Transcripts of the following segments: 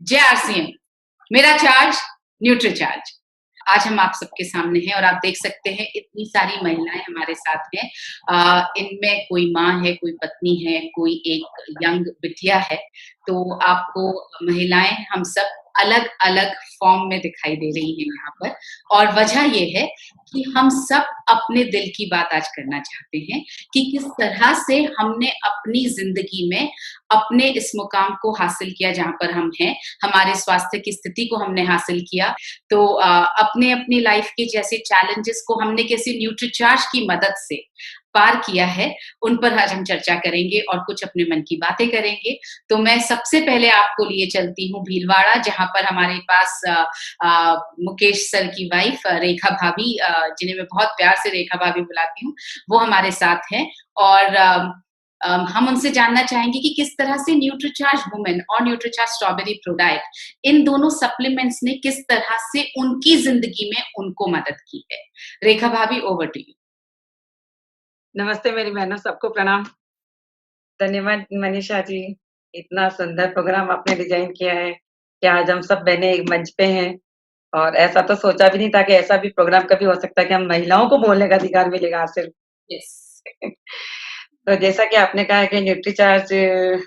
जय आरसीएम। मेरा charge Nutricharge. आज हम आप सबके सामने हैं और आप देख सकते हैं इतनी सारी महिलाएं हमारे साथ हैं। इनमें कोई माँ है, कोई पत्नी है, कोई एक यंग बिटिया है। तो आपको महिलाएं हम सब अलग-अलग फॉर्म में दिखाई दे रही हैं यहाँ पर और वजह ये है कि हम सब अपने दिल की बात आज करना चाहते हैं कि किस तरह से हमने अपनी ज़िंदगी में अपने इस मुकाम को हासिल किया जहाँ पर हम हैं, हमारे स्वास्थ्य की स्थिति को हमने हासिल किया। तो अपनी लाइफ के जैसे चैलेंजेस को हमने कैसे न्यूट्रीचार्ज की मदद से पार किया है, उन पर आज हम चर्चा करेंगे और कुछ अपने मन की बातें करेंगे। तो मैं सबसे पहले आपको लिए चलती हूँ भीलवाड़ा, जहाँ पर हमारे पास मुकेश सर की वाइफ रेखा भाभी, जिन्हें मैं बहुत प्यार से रेखा भाभी बुलाती हूँ, वो हमारे साथ हैं और हम उनसे जानना चाहेंगे कि किस तरह से न्यूट्रीचार्ज वुमेन और न्यूट्रीचार्ज स्ट्रॉबेरी प्रो डाइट इन दोनों सप्लीमेंट्स ने किस तरह से उनकी जिंदगी में उनको मदद की है। रेखा भाभी, ओवर टू यू। नमस्ते मेरी बहनों, सबको प्रणाम। धन्यवाद मनीषा जी, इतना सुंदर प्रोग्राम आपने डिज़ाइन किया है कि आज हम सब बहनें एक मंच पे हैं और ऐसा तो सोचा भी नहीं था कि ऐसा भी प्रोग्राम कभी हो सकता है कि हम महिलाओं को बोलने का अधिकार मिलेगा आज सिर्फ। यस। तो जैसा कि आपने कहा कि न्यूट्रीचार्ज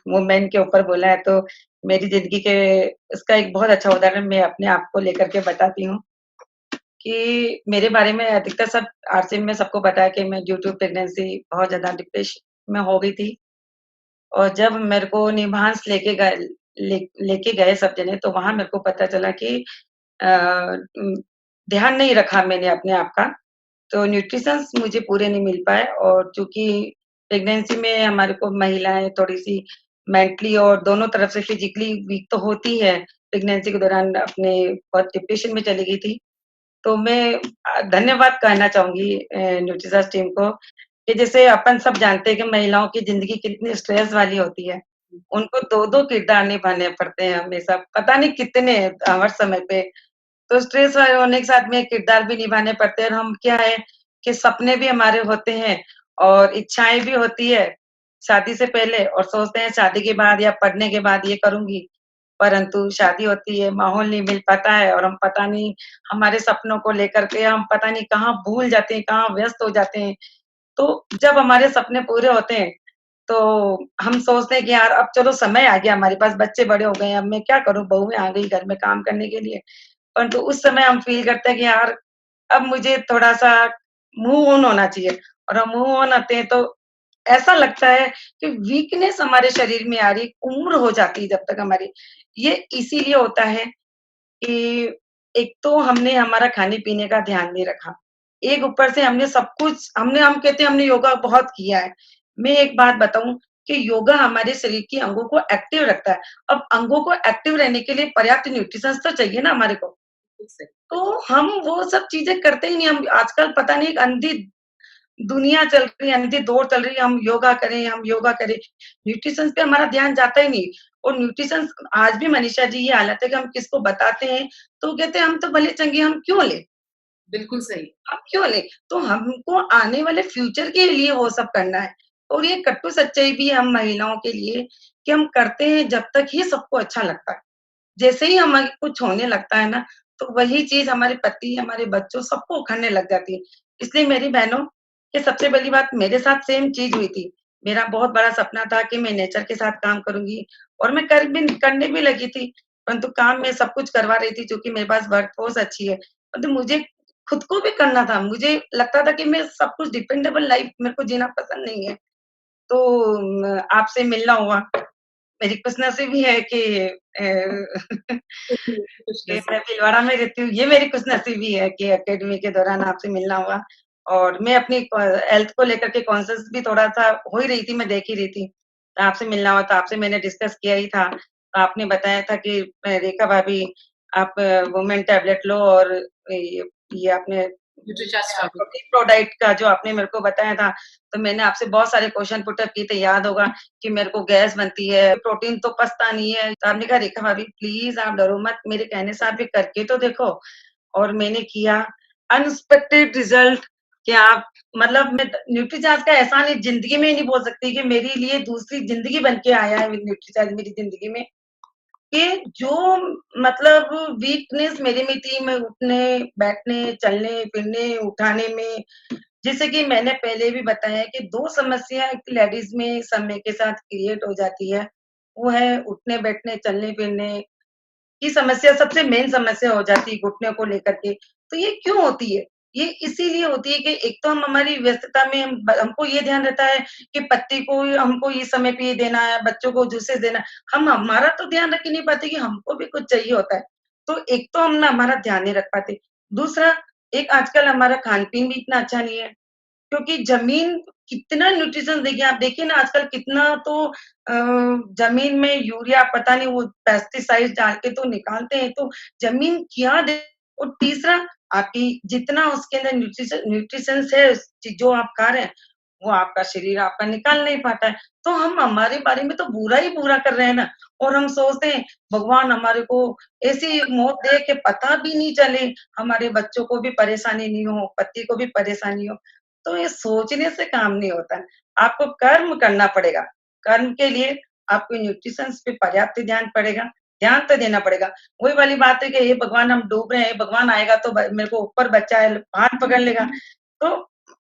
वुमेन के ऊपर बोला है, तो मेरी ज़िंदगी के इसका एक बहुत अच्छा उदाहरण मैं अपने आप को लेकर के बताती हूँ कि मेरे बारे में अधिकतर सब आरसीएम में सबको पता है कि मैं ड्यू टू प्रेगनेंसी बहुत ज़्यादा डिप्रेशन में हो गई थी। और जब मेरे को निभांस लेके गए सब जने, तो वहाँ मेरे को पता चला कि अ, उम, ध्यान नहीं रखा मैंने अपने आप का, तो न्यूट्रिशंस मुझे पूरे नहीं मिल पाए और चूँकि प्रेगनेंसी में हमारे को महिलाएँ थोड़ी-सी मेंटली और दोनों तरफ से फिज़िकली वीक तो होती है, प्रेगनेंसी के दौरान अपने बहुत डिप्रेशन में चली गई थी। तो मैं धन्यवाद कहना चाहूँगी न्यूट्रीचार्ज टीम को कि जैसे अपन सब जानते हैं कि महिलाओं की ज़िंदगी कितनी स्ट्रेस वाली होती है। उनको 2-2 किरदार निभाने पड़ते हैं हमेशा, पता नहीं कितने हर समय पे। तो स्ट्रेस वाले होने के साथ में किरदार भी निभाने पड़ते हैं और हम क्या है कि सपने भी हमारे होते हैं और इच्छाएँ भी होती है, शादी से पहले और सोचते हैं शादी के बाद या पढ़ने के बाद ये करूँगी। परंतु शादी होती है, माहौल नहीं मिल पाता है और हम पता नहीं हमारे सपनों को लेकर के हम पता नहीं कहाँ भूल जाते हैं, कहाँ व्यस्त हो जाते हैं। तो जब हमारे सपने पूरे होते हैं, तो हम सोचते हैं कि यार अब चलो समय आ गया हमारे पास, बच्चे बड़े हो गए हैं, अब मैं क्या करूँ, बहुएँ आ गई घर में काम करने के लिए। परंतु उस समय हम फ़ील करते हैं कि यार अब मुझे थोड़ा-सा मूव ऑन होना चाहिए और हम मूव ऑन होते हैं तो ऐसा लगता है कि वीकनेस हमारे शरीर में आ रही, उम्र हो जाती है जब तक हमारी। ये इसीलिए होता है कि एक तो हमने हमारा खाने-पीने का ध्यान नहीं रखा। एक ऊपर से हमने सब कुछ हम कहते हैं हमने योगा बहुत किया है। मैं एक बात बताऊँ कि योगा हमारे शरीर के अंगों को एक्टिव रखता है। अब अंगों को एक्टिव रहने के लिए पर्याप्त न्यूट्रिशंस तो चाहिए ना हमारे को। तो हम वो सब चीज़ें करते ही नहीं, हम आजकल पता नहीं एक अंधी दुनिया चल रही है, अंधी दौड़ चल रही है, हम योगा करें। न्यूट्रिशंस पे हमारा ध्यान जाता ही नहीं और न्यूट्रिशंस आज भी मनीषा जी ये हालत है कि हम किसको बताते हैं, तो वो कहते हैं हम तो भले-चंगे हम क्यों लें? बिल्कुल सही। हम क्यों लें? तो हमको आने वाले फ्यूचर के लिए वो सब करना है और ये कट्टू सच्चाई भी है हम महिलाओं के लिए कि हम करते हैं जब तक ही सबको अच्छा लगता है। जैसे ही हमें कुछ होने लगता है ना, तो वही चीज़ हमारे पति, हमारे बच्चों सबको उखड़ने लग जाती है। इसलिए मेरी बहनों, ये सबसे पहली बात मेरे साथ सेम चीज़ हुई थी। मेरा बहुत बड़ा सपना था कि मैं नेचर के साथ काम करूँगी और मैं करने भी लगी थी, परंतु काम मैं सब कुछ करवा रही थी चूँकि मेरे पास वर्क फ़ोर्स अच्छी है। परंतु मुझे खुद को भी करना था, मुझे लगता था कि मैं सब कुछ डिपेंडेबल लाइफ़ मेरे को जीना पसंद नहीं है। तो आपसे मिलना हुआ। मेरी खुशनसीबी है कि कि मैं भीलवाड़ा में रहती हूँ, ये मेरी खुशनसीबी है कि एकेडमी के दौरान आपसे मिलना हुआ और मैं अपनी हेल्थ को लेकर के कॉन्शियस भी थोड़ा-सा हो ही रही थी, मैं देख ही रही थी। तो आपसे मिलना हुआ, तो आपसे मैंने डिस्कस किया ही था। तो आपने बताया था कि रेखा भाभी आप वुमेन टैबलेट लो और ये आपने न्यूट्रीचार्ज स्ट्रॉबेरी। प्रोटीन प्रोडाइट का जो आपने मेरे को बताया था, तो मैंने आपसे बहुत सारे क्वेश्चन पुट अप किए थे, याद होगा कि मेरे को गैस बनती है, प्रोटीन तो पचता नहीं है। तो आपने कहा रेखा भाभी प्लीज़ आप डरो मत, मेरे कहने से आप ये करके तो देखो और मैंने किया। अनएक्सपेक्टेड रिज़ल्ट कि आप मतलब मैं न्यूट्रीचार्ज का एहसान इस ज़िंदगी में ही नहीं बोल सकती कि मेरे लिए दूसरी ज़िंदगी बन के आया है न्यूट्रीचार्ज मेरी ज़िंदगी में। कि जो मतलब वीकनेस मेरे में थी, मैं उठने, बैठने, चलने, फिरने, उठाने में, जैसे कि मैंने पहले भी बताया कि 2 समस्या एक लेडीज़ में समय के साथ क्रिएट हो जाती है। वो है उठने, बैठने, चलने, फिरने की समस्या सबसे मेन समस्या हो जाती है घुटने को लेकर के। तो ये क्यों होती है? ये इसीलिए होती है कि एक तो हम हमारी व्यस्तता में हमको ये ध्यान रहता है कि पति को हमको ये समय पे ये देना है, बच्चों को जूसेस देना है। हम हमारा तो ध्यान रख ही नहीं पाते कि हमको भी कुछ चाहिए होता है। तो एक तो हम ना हमारा ध्यान नहीं रख पाते। दूसरा, एक आजकल हमारा खान-पीन भी इतना अच्छा नहीं है। क्योंकि ज़मीन कितना न्यूट्रिशन देखिए आप देखिए ना आजकल कितना तो ज़मीन में यूरिया पता नहीं वो पेस्टिसाइड डाल के तो निकालते हैं, तो ज़मीन क्या दे और तीसरा आपकी जितना उसके अंदर न्यूट्रिशंस है जो आप खा रहे हैं, वो आपका शरीर आपका निकाल नहीं पाता है। तो हम हमारे बारे में तो बुरा ही बुरा कर रहे हैं ना और हम सोचते हैं भगवान हमारे को ऐसी मौत दे के पता भी नहीं चले, हमारे बच्चों को भी परेशानी नहीं हो, पति को भी परेशानी हो। तो ये सोचने से काम नहीं होता है। आपको कर्म करना पड़ेगा। कर्म के लिए आपको न्यूट्रिशंस पे पर्याप्त ध्यान तो देना पड़ेगा। वही वाली बात है कि हे भगवान हम डूब रहे हैं, हे भगवान आएगा तो ब मेरे को ऊपर बचाए, हाथ पकड़ लेगा। तो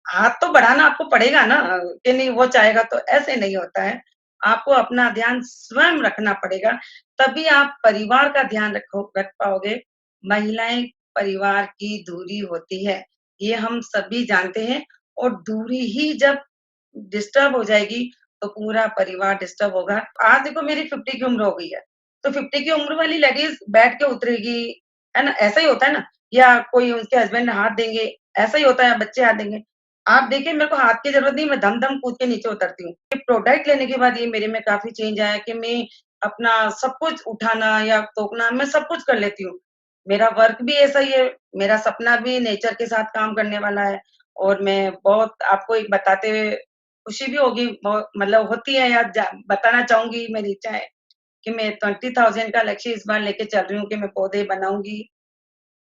हाथ तो बढ़ाना आपको पड़ेगा ना कि नहीं वो चाहेगा तो ऐसे नहीं होता है। आपको अपना ध्यान स्वयं रखना पड़ेगा, तभी आप परिवार का ध्यान रख पाओगे। महिलाएँ परिवार की धुरी होती है, ये हम सभी जानते हैं और दूरी ही जब डिस्टर्ब हो जाएगी, तो पूरा परिवार डिस्टर्ब होगा। आज देखो मेरी 50 की उम्र हो गई है, तो 50 की उम्र वाली लेडीज़ बैठ के उतरेगी, है ना? ऐसा ही होता है ना? या कोई उसके हस्बैंड हाथ देंगे, ऐसा ही होता है, बच्चे हाथ देंगे। आप देखिए मेरे को हाथ की ज़रूरत नहीं, मैं धम-धम कूद के नीचे उतरती हूँ। ये प्रोडक्ट लेने के बाद ये मेरे में काफ़ी चेंज आया कि मैं अपना सब कुछ उठाना या तोकना, मैं सब कुछ कर लेती हूँ। मेरा वर्क भी ऐसा ही है, मेरा सपना भी नेचर के साथ काम करने वाला है और मैं बहुत आपको एक बताते हुए खुशी भी होगी बहुत मतलब होती है या बताना चाहूँगी मेरी इच्छा है कि मैं 20,000 का लक्ष्य इस बार लेके चल रही हूँ कि मैं पौधे बनाऊँगी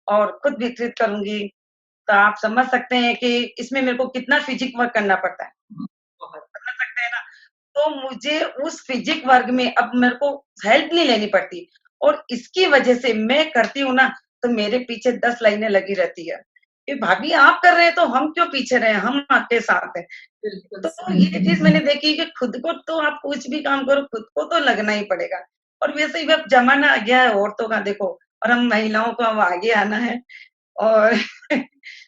और खुद विकसित करूँगी। तो आप समझ सकते हैं कि इसमें मेरे को कितना फिज़िक वर्क करना पड़ता है। बहुत। समझ सकते हैं ना? तो मुझे उस फिज़िक वर्क में अब मेरे को हेल्प नहीं लेनी पड़ती और इसकी वजह से मैं करती हूँ ना, तो मेरे पीछे 10 लाइनें लगी रहती है, कि भाभी आप कर रहे हैं तो हम क्यों पीछे रहे हैं, हम आपके साथ हैं। बिल्कुल तो सही। ये चीज़ मैंने देखी कि खुद को तो आप कुछ भी काम करो, खुद को तो लगना ही पड़ेगा और वैसे ही अब ज़माना आ गया है औरतों का देखो और हम महिलाओं को अब आगे आना है और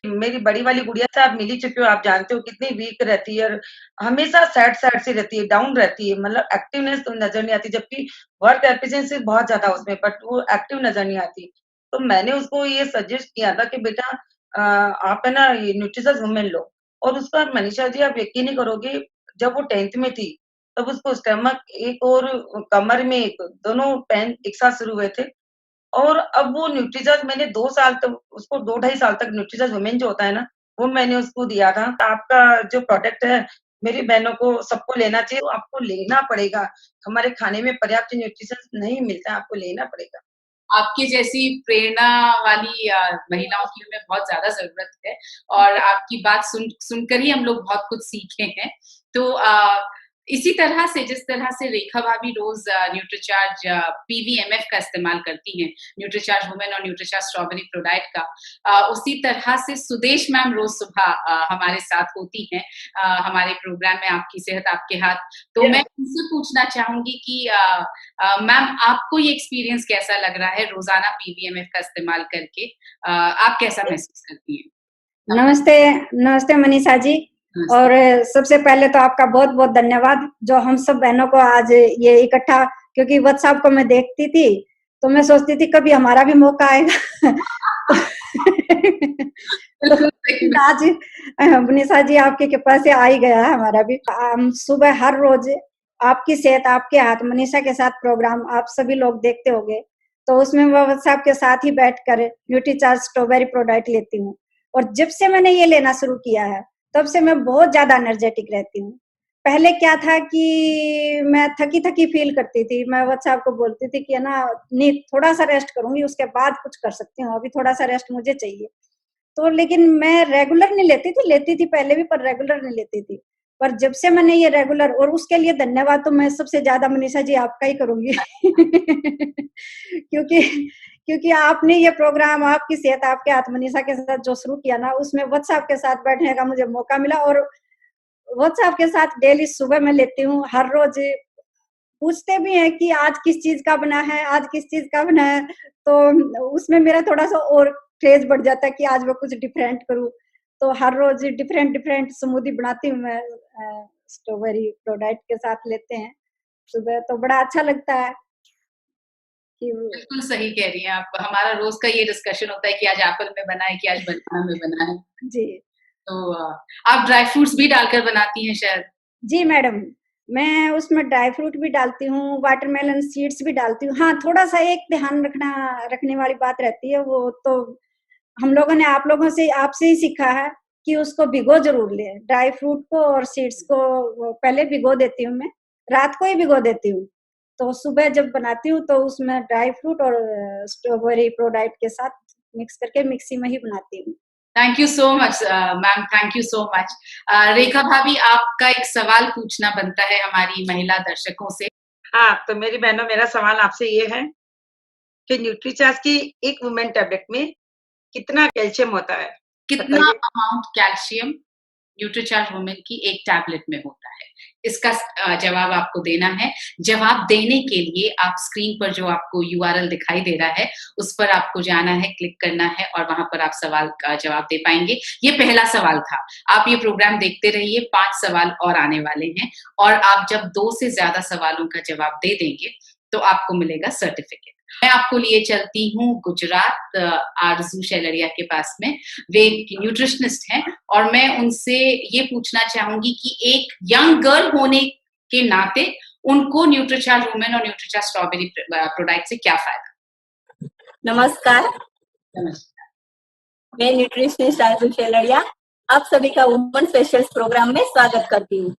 मेरी बड़ी वाली गुड़िया से आप मिल ही चुके हो, आप जानते हो कितनी वीक रहती है और हमेशा सैड-सैड सी रहती है, डाउन रहती है, मतलब एक्टिवनेस तो नज़र नहीं आती, जबकि वर्क एफिशिएंसी बहुत ज़्यादा उसमें बट वो एक्टिव नज़र नहीं आती। तो मैंने उसको ये सजेस्ट किया था कि बेटा आप है ना ये न्यूट्रिशियस वुमेन लो और उसका मनीषा जी आप यकीन नहीं करोगे, जब वो 10th में थी, तब उसको स्टमक एक और कमर में एक, दोनों पेन एक साथ शुरू हुए थे और अब वो न्यूट्रीजर्स मैंने 2 साल तक उसको 2 ढाई साल तक न्यूट्रीजर्स वुमेन जो होता है ना, वो मैंने उसको दिया था। आपका जो प्रोडक्ट है, मेरी बहनों को सबको लेना चाहिए, तो आपको लेना पड़ेगा। हमारे खाने में पर्याप्त न्यूट्रिशंस नहीं मिलता है, आपको लेना पड़ेगा। आपकी जैसी प्रेरणा वाली महिलाओं की हमें बहुत ज़्यादा ज़रूरत है और आपकी बात सुनकर ही हम लोग बहुत कुछ सीखे हैं। तो इसी तरह से जिस तरह से रेखा भाभी रोज़ न्यूट्रीचार्ज पीवीएमएफ का इस्तेमाल करती हैं, न्यूट्रीचार्ज वुमेन और न्यूट्रीचार्ज स्ट्रॉबेरी प्रोडाइट का, उसी तरह से सुदेश मैम रोज़ सुबह हमारे साथ होती हैं हमारे प्रोग्राम में आपकी सेहत आपके हाथ। तो मैं यस। उनसे पूछना चाहूँगी कि मैम आपको ये एक्सपीरियंस कैसा लग रहा है रोज़ाना पीवीएमएफ का इस्तेमाल करके? आप कैसा महसूस करती हैं? अपना नमस्ते, नमस्ते मनीषा जी। नमस्ते। और सबसे पहले तो आपका बहुत-बहुत धन्यवाद जो हम सब बहनों को आज ये इकट्ठा, क्योंकि व्हाट्सएप को मैं देखती थी, तो मैं सोचती थी कभी हमारा भी मौका आएगा। तो बिल्कुल सही में। आज मनीषा जी आपकी कृपा से आ ही गया है हमारा भी। हम सुबह हर रोज आपकी सेहत आपके हाथ मनीषा के साथ प्रोग्राम आप सभी लोग देखते होंगे, तो उसमें मैं व्हाट्सएप के साथ ही बैठकर न्यूट्रीचार्ज स्ट्रॉबेरी प्रोडक्ट लेती हूँ और जब से मैंने ये लेना शुरू किया है, तब से मैं बहुत ज़्यादा एनर्जेटिक रहती हूँ। पहले क्या था कि मैं थकी-थकी फ़ील करती थी, मैं व्हाट्सएप को बोलती थी कि है ना, नहीं थोड़ा-सा रेस्ट करूँगी, उसके बाद कुछ कर सकती हूँ, अभी थोड़ा-सा रेस्ट मुझे चाहिए। तो लेकिन मैं रेगुलर नहीं लेती थी पहले भी, पर रेगुलर नहीं लेती थी। पर जब से मैंने ये रेगुलर, और उसके लिए धन्यवाद तो मैं सबसे ज्यादा मनीषा जी आपका ही करूंगी क्योंकि क्योंकि आपने ये प्रोग्राम आपकी सेहत आपके हाथ मनीषा के साथ जो शुरू किया ना, उसमें व्हाट्सएप के साथ बैठने का मुझे मौका मिला, और व्हाट्सएप के साथ डेली सुबह मैं लेती हूँ। हर रोज पूछते भी हैं कि आज किस चीज का बना है, आज किस चीज का बना है, तो उसमें मेरा थोड़ा सा और क्रेज बढ़ जाता है कि आज मैं कुछ डिफरेंट करूँ। तो हर रोज डिफरेंट डिफरेंट स्मूदी बनाती हूँ मैं, स्ट्रॉबेरी प्रोडक्ट के साथ लेते हैं सुबह, तो बड़ा अच्छा लगता है कि बिल्कुल सही कह रही हैं आप। हमारा रोज का ये डिस्कशन होता है कि आज एप्पल में बना है कि आज बनाना में बना है। जी। तो आप ड्राई फ्रूट्स भी डालकर बनाती हैं शायद? जी मैडम, मैं उसमें ड्राई फ्रूट भी डालती हूँ, वाटरमेलन सीड्स भी डालती हूँ। हाँ, थोड़ा-सा एक ध्यान रखने वाली बात रहती है, वो तो हम लोगों ने आप लोगों से, आपसे ही सीखा है कि उसको भिगो ज़रूर लें। ड्राई फ्रूट को और सीड्स को वो पहले भिगो देती हूँ मैं, रात को ही भिगो देती हूँ। तो सुबह जब बनाती हूँ तो उसमें ड्राई फ्रूट और स्ट्रॉबेरी प्रोडाइट के साथ मिक्स करके मिक्सी में ही बनाती हूँ। Thank you so much ma'am, thank you so much. Rekha भाभी, आपका एक सवाल पूछना बनता है हमारी महिला दर्शकों से। हाँ, तो मेरी बहनों, मेरा सवाल आपसे ये है कि न्यूट्रीचार्ज की एक वुमेन टैबलेट में कितना कैल्शियम होता है? कितना बताइए। अमाउंट कैल्शियम न्यूट्रीचार्ज वुमेन की एक टैबलेट में होता है? इसका जवाब आपको देना है। जवाब देने के लिए आप स्क्रीन पर जो आपको यूआरएल दिखाई दे रहा है, उस पर आपको जाना है, क्लिक करना है और वहाँ पर आप सवाल का जवाब दे पाएँगे। ये पहला सवाल था। आप ये प्रोग्राम देखते रहिए, 5 सवाल और आने वाले हैं और आप जब 2 से ज़्यादा सवालों का जवाब दे देंगे, तो आपको मिलेगा सर्टिफ़िकेट। मैं आपको लिए चलती हूँ गुजरात, आरज़ू शेलरिया के पास में। वे एक न्यूट्रिशनिस्ट हैं और मैं उनसे ये पूछना चाहूँगी कि एक यंग गर्ल होने के नाते उनको न्यूट्रीचार्ज वुमेन और न्यूट्रीचार्ज स्ट्रॉबेरी प्रोडक्ट से क्या फ़ायदा? नमस्कार, नमस्कार। मैं न्यूट्रिशनिस्ट आरज़ू शेलरिया आप सभी का वुमन स्पेशल्स प्रोग्राम में स्वागत करती हूँ।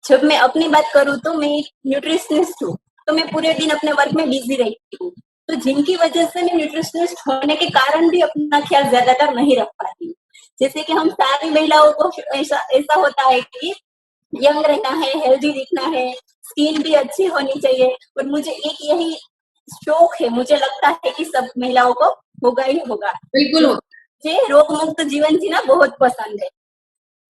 जब मैं अपनी बात करूँ तो मैं एक न्यूट्रिशनिस्ट हूँ, तो मैं पूरे दिन अपने वर्क में बिजी रहती हूँ, तो जिनकी वजह से मैं न्यूट्रिशनिस्ट होने के कारण भी अपना ख्याल ज्यादातर नहीं रख पाती हूँ। जैसे कि हम सारी महिलाओं को ऐसा होता है कि यंग रहना है, हेल्दी दिखना है, स्किन भी अच्छी होनी चाहिए, और मुझे एक यही शौक है, मुझे लगता है कि सब महिलाओं को होगा ही होगा। बिल्कुल होता मुझे रोग मुक्त जीवन जीना बहुत पसंद है।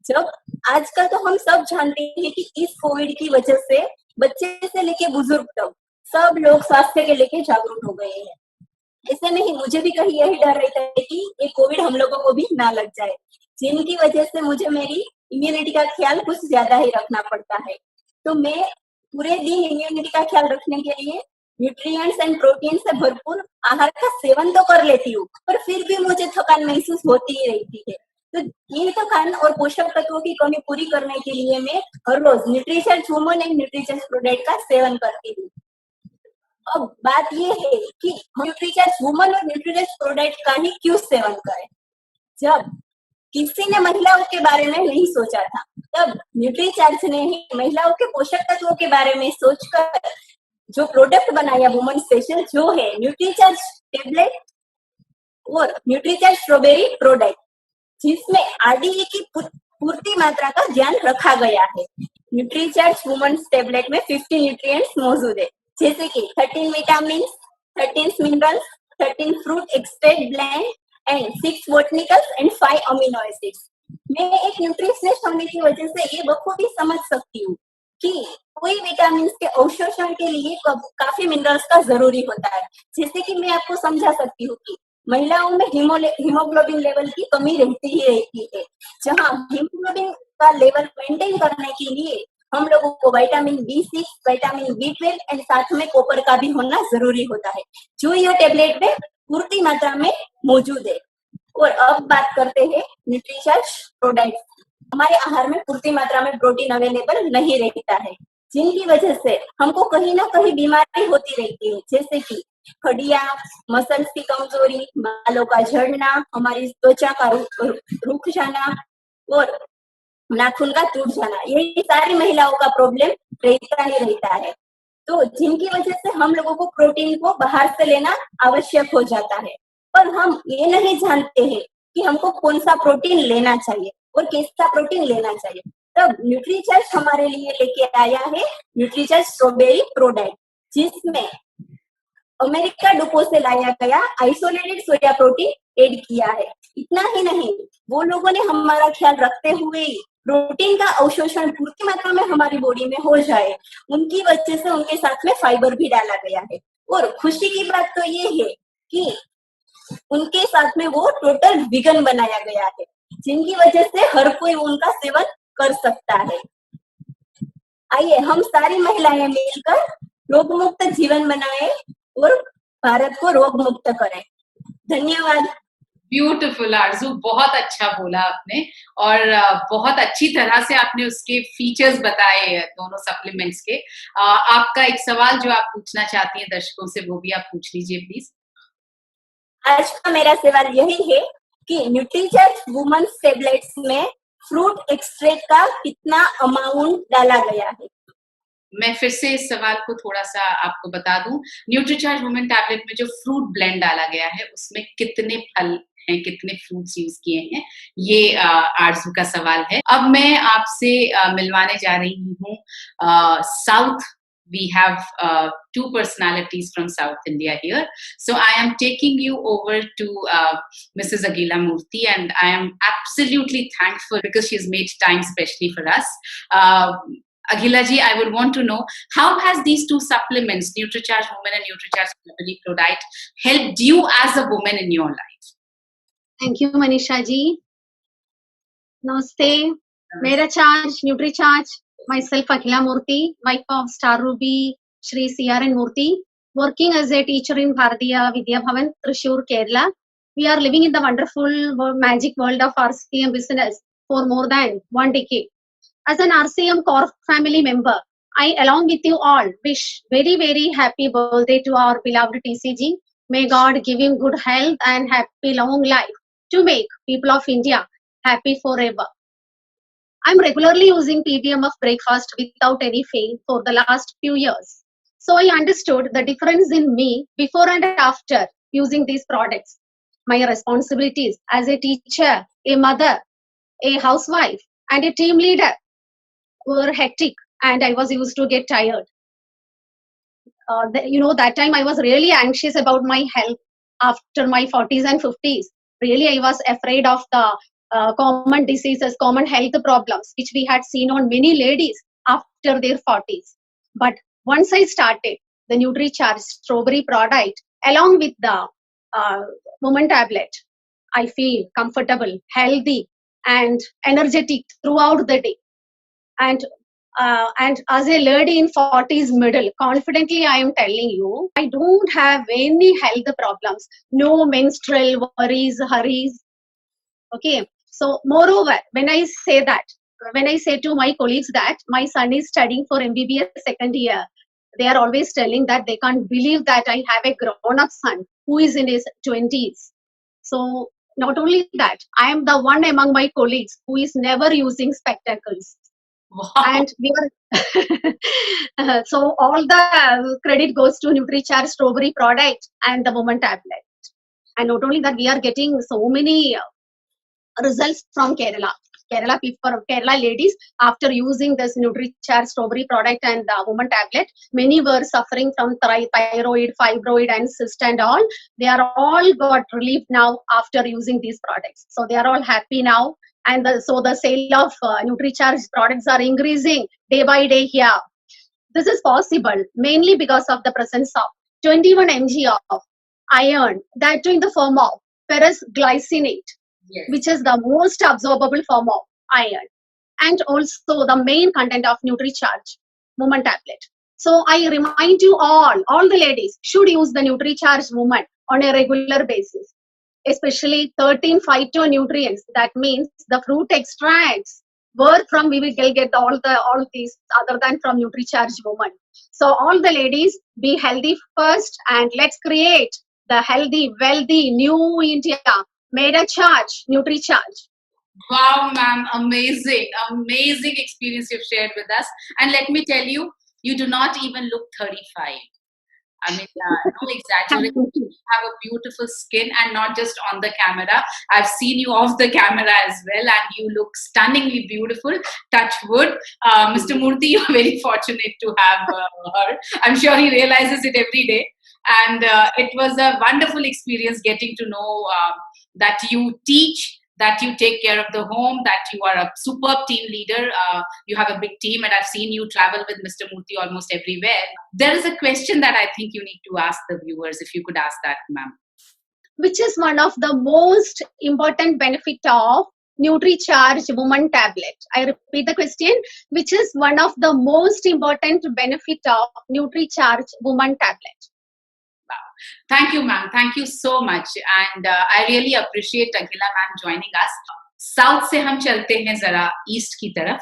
जब आजकल तो हम सब जानते हैं कि इस कोविड की वजह से बच्चे से लेके बुजुर्ग तक सब लोग स्वास्थ्य के लेके जागरूक हो गए हैं। ऐसे में ही मुझे भी कहीं यही डर रहता है कि ये कोविड हम लोगों को भी ना लग जाए, जिनकी वजह से मुझे मेरी इम्यूनिटी का ख्याल कुछ ज्यादा ही रखना पड़ता है। तो मैं पूरे दिन इम्यूनिटी का ख्याल रखने के लिए न्यूट्रिएंट्स एंड प्रोटीन से भरपूर आहार का सेवन तो कर लेती हूँ, पर फिर भी मुझे थकान महसूस होती ही रहती है। तो ये थकान और पोषक तत्वों की कमी पूरी करने के लिए मैं हर रोज न्यूट्रिचार्ज वुमन एंड न्यूट्रिचार्ज प्रोडक्ट का सेवन करती हूँ। अब बात ये है कि न्यूट्रिचार्ज वुमन और न्यूट्रिचार्ज प्रोडक्ट का ही क्यों सेवन करें। जब किसी ने महिलाओं के बारे में नहीं सोचा था, तब न्यूट्रीचार्ज ने ही महिलाओं के पोषक तत्वों के बारे में सोचकर जो प्रोडक्ट बनाया वुमन स्पेशल, जो है न्यूट्रीचार्ज टेबलेट और न्यूट्रीचार्ज स्ट्रॉबेरी प्रोडक्ट, जिसमें आरडीए की पूर्ति मात्रा का ध्यान रखा गया है। न्यूट्रीचार्ज वुमन टेबलेट में 50 न्यूट्रिएंट्स मौजूद है, जैसे कि 13 vitamin, 13 minerals, 13 fruit extract blend and 6 botanicals and 5 amino acids. मैं एक न्यूट्रिशनिस्ट होने की वजह से ये बखूबी समझ सकती हूँ कि कोई विटामिन के अवशोषण के लिए काफी मिनरल्स का जरूरी होता है। जैसे कि मैं आपको समझा सकती हूँ कि महिलाओं में हीमोग्लोबिन लेवल की कमी रहती ही रहती है, जहाँ हीमोग्लोबिन का लेवल मेंटेन करने के लिए हम लोगों को vitamin B6, vitamin B12 and साथ में कॉपर का भी होना जरूरी होता है, जो ये टेबलेट में पूर्ति मात्रा में मौजूद है। और अब बात करते हैं न्यूट्रीचार्ज प्रोडक्ट। हमारे आहार में पूर्ति मात्रा में प्रोटीन अवेलेबल नहीं रहता है, जिनकी वजह से हमको कहीं ना कहीं बीमारी होती रहती है, जैसे कि हड्डियां, मसल्स की कमजोरी, बालों का झड़ना, हमारी त्वचा का रूख जाना और नाखून का टूट जाना। ये सारी महिलाओं का प्रॉब्लम रहता ही रहता है, तो जिनकी वजह से हम लोगों को प्रोटीन को बाहर से लेना आवश्यक हो जाता है। पर हम ये नहीं जानते हैं कि हमको कौन सा प्रोटीन लेना चाहिए और कैसा प्रोटीन लेना चाहिए। तब न्यूट्रीचार्ज हमारे लिए लेके आया है न्यूट्रीचार्ज स्ट्रॉबेरी प्रोडक्ट, जिसमें अमेरिका डुपो से लाया गया आइसोलेटेड सोया प्रोटीन ऐड किया है। इतना ही नहीं, वो लोगों ने हमारा ख्याल रखते हुए प्रोटीन का अवशोषण पूरी मात्रा में हमारी बॉडी में हो जाए, उनकी वजह से उनके साथ में फाइबर भी डाला गया है। और खुशी की बात तो ये है कि उनके साथ में वो टोटल वीगन बनाया गया है, जिनकी वजह से हर कोई उनका सेवन कर सकता है। आइए हम सारी महिलाएं मिलकर रोग मुक्त जीवन बनाए और भारत को रोग मुक्त करें। धन्यवाद। ब्यूटीफुल आरजू, बहुत अच्छा बोला आपने और बहुत अच्छी तरह से आपने उसके फीचर्स बताए दोनों सप्लीमेंट्स के। आपका एक सवाल जो आप पूछना चाहती हैं दर्शकों से, वो भी आप पूछ लीजिए प्लीज। आज का मेरा सवाल यही है कि न्यूट्रीचार्ज वुमेन्स टेबलेट्स में फ्रूट एक्सट्रैक्ट का कितना अमाउंट डाला गया है? मैं फिर से इस सवाल को थोड़ा सा आपको बता दूं। न्यूट्रीचार्ज वुमेन टैबलेट में जो फ्रूट ब्लेंड डाला गया है उसमें कितने फल हैं, कितने फ्रूट्स यूज किए हैं, ये आरजू का सवाल है। अब मैं आपसे मिलवाने जा रही हूँ south. We have two personalities from South India here. So I am taking you over to Mrs. Aghila Murthy, and I am absolutely thankful because she's made time specially for us. Aghila ji, I would want to know, how has these two supplements, NutriCharge Women and NutriCharge Strawberry Product, helped you as a woman in your life? Thank you, Manisha ji. Namaste. Mera Charge, NutriCharge. Myself, Aghila Murthy, wife of Star Ruby, Shri C.R.N. Murthy, working as a teacher in Bharatiya Vidya Bhavan, Thrissur, Kerala. We are living in the wonderful magic world of RCM business for more than 1 decade. As an RCM core family member, I, along with you all, wish very, very happy birthday to our beloved TCG. May God give him good health and happy long life to make people of India happy forever. I'm regularly using PTM of breakfast without any fail for the last few years. So I understood the difference in me before and after using these products. My responsibilities as a teacher, a mother, a housewife, and a team leader were hectic, and I was used to get tired. That time I was really anxious about my health after my 40s and 50s. Really, I was afraid of the common diseases, common health problems, which we had seen on many ladies after their 40s. But once I started the NutriCharge Strawberry product along with the Woman tablet, I feel comfortable, healthy, and energetic throughout the day. And as a lady in 40s middle, confidently I am telling you, I don't have any health problems, no menstrual worries, hurries. Okay. So moreover, when I say to my colleagues that my son is studying for MBBS second year, they are always telling that they can't believe that I have a grown-up son who is in his 20s. So not only that, I am the one among my colleagues who is never using spectacles. Wow. And we are so all the credit goes to NutriCharge Strawberry product and the Woman tablet. And not only that, we are getting so many results from Kerala ladies after using this NutriCharge Strawberry product and the Woman tablet. Many were suffering from thyroid, fibroid, and cyst and all. They are all got relief now after using these products. So they are all happy now. And so the sale of NutriCharge products are increasing day by day here. This is possible mainly because of the presence of 21 mg of iron, that too in the form of ferrous glycinate, Yes. which is the most absorbable form of iron, and also the main content of NutriCharge Woman tablet. So I remind you all the ladies should use the NutriCharge Woman on a regular basis, especially 13 phytonutrients. That means the fruit extracts. Where from we will get all these other than from NutriCharge Woman. So all the ladies, be healthy first, and let's create the healthy, wealthy new India. Mera Charge, NutriCharge. Wow, ma'am, amazing experience you've shared with us. And let me tell you, you do not even look 35. I mean, no exaggeration. Thank you. You have a beautiful skin, and not just on the camera. I've seen you off the camera as well, and you look stunningly beautiful. Touch wood. Mr. Murthy, you're very fortunate to have her. I'm sure he realizes it every day. And it was a wonderful experience getting to know that you teach, that you take care of the home, that you are a superb team leader. You have a big team, and I've seen you travel with Mr. Murthy almost everywhere. There is a question that I think you need to ask the viewers, if you could ask that, ma'am. Which is one of the most important benefit of NutriCharge Woman Tablet? I repeat the question. Which is one of the most important benefit of NutriCharge Woman Tablet? Thank you, ma'am. Thank you so much. And I really appreciate Akhila ma'am joining us. South से हम चलते हैं जरा east की तरफ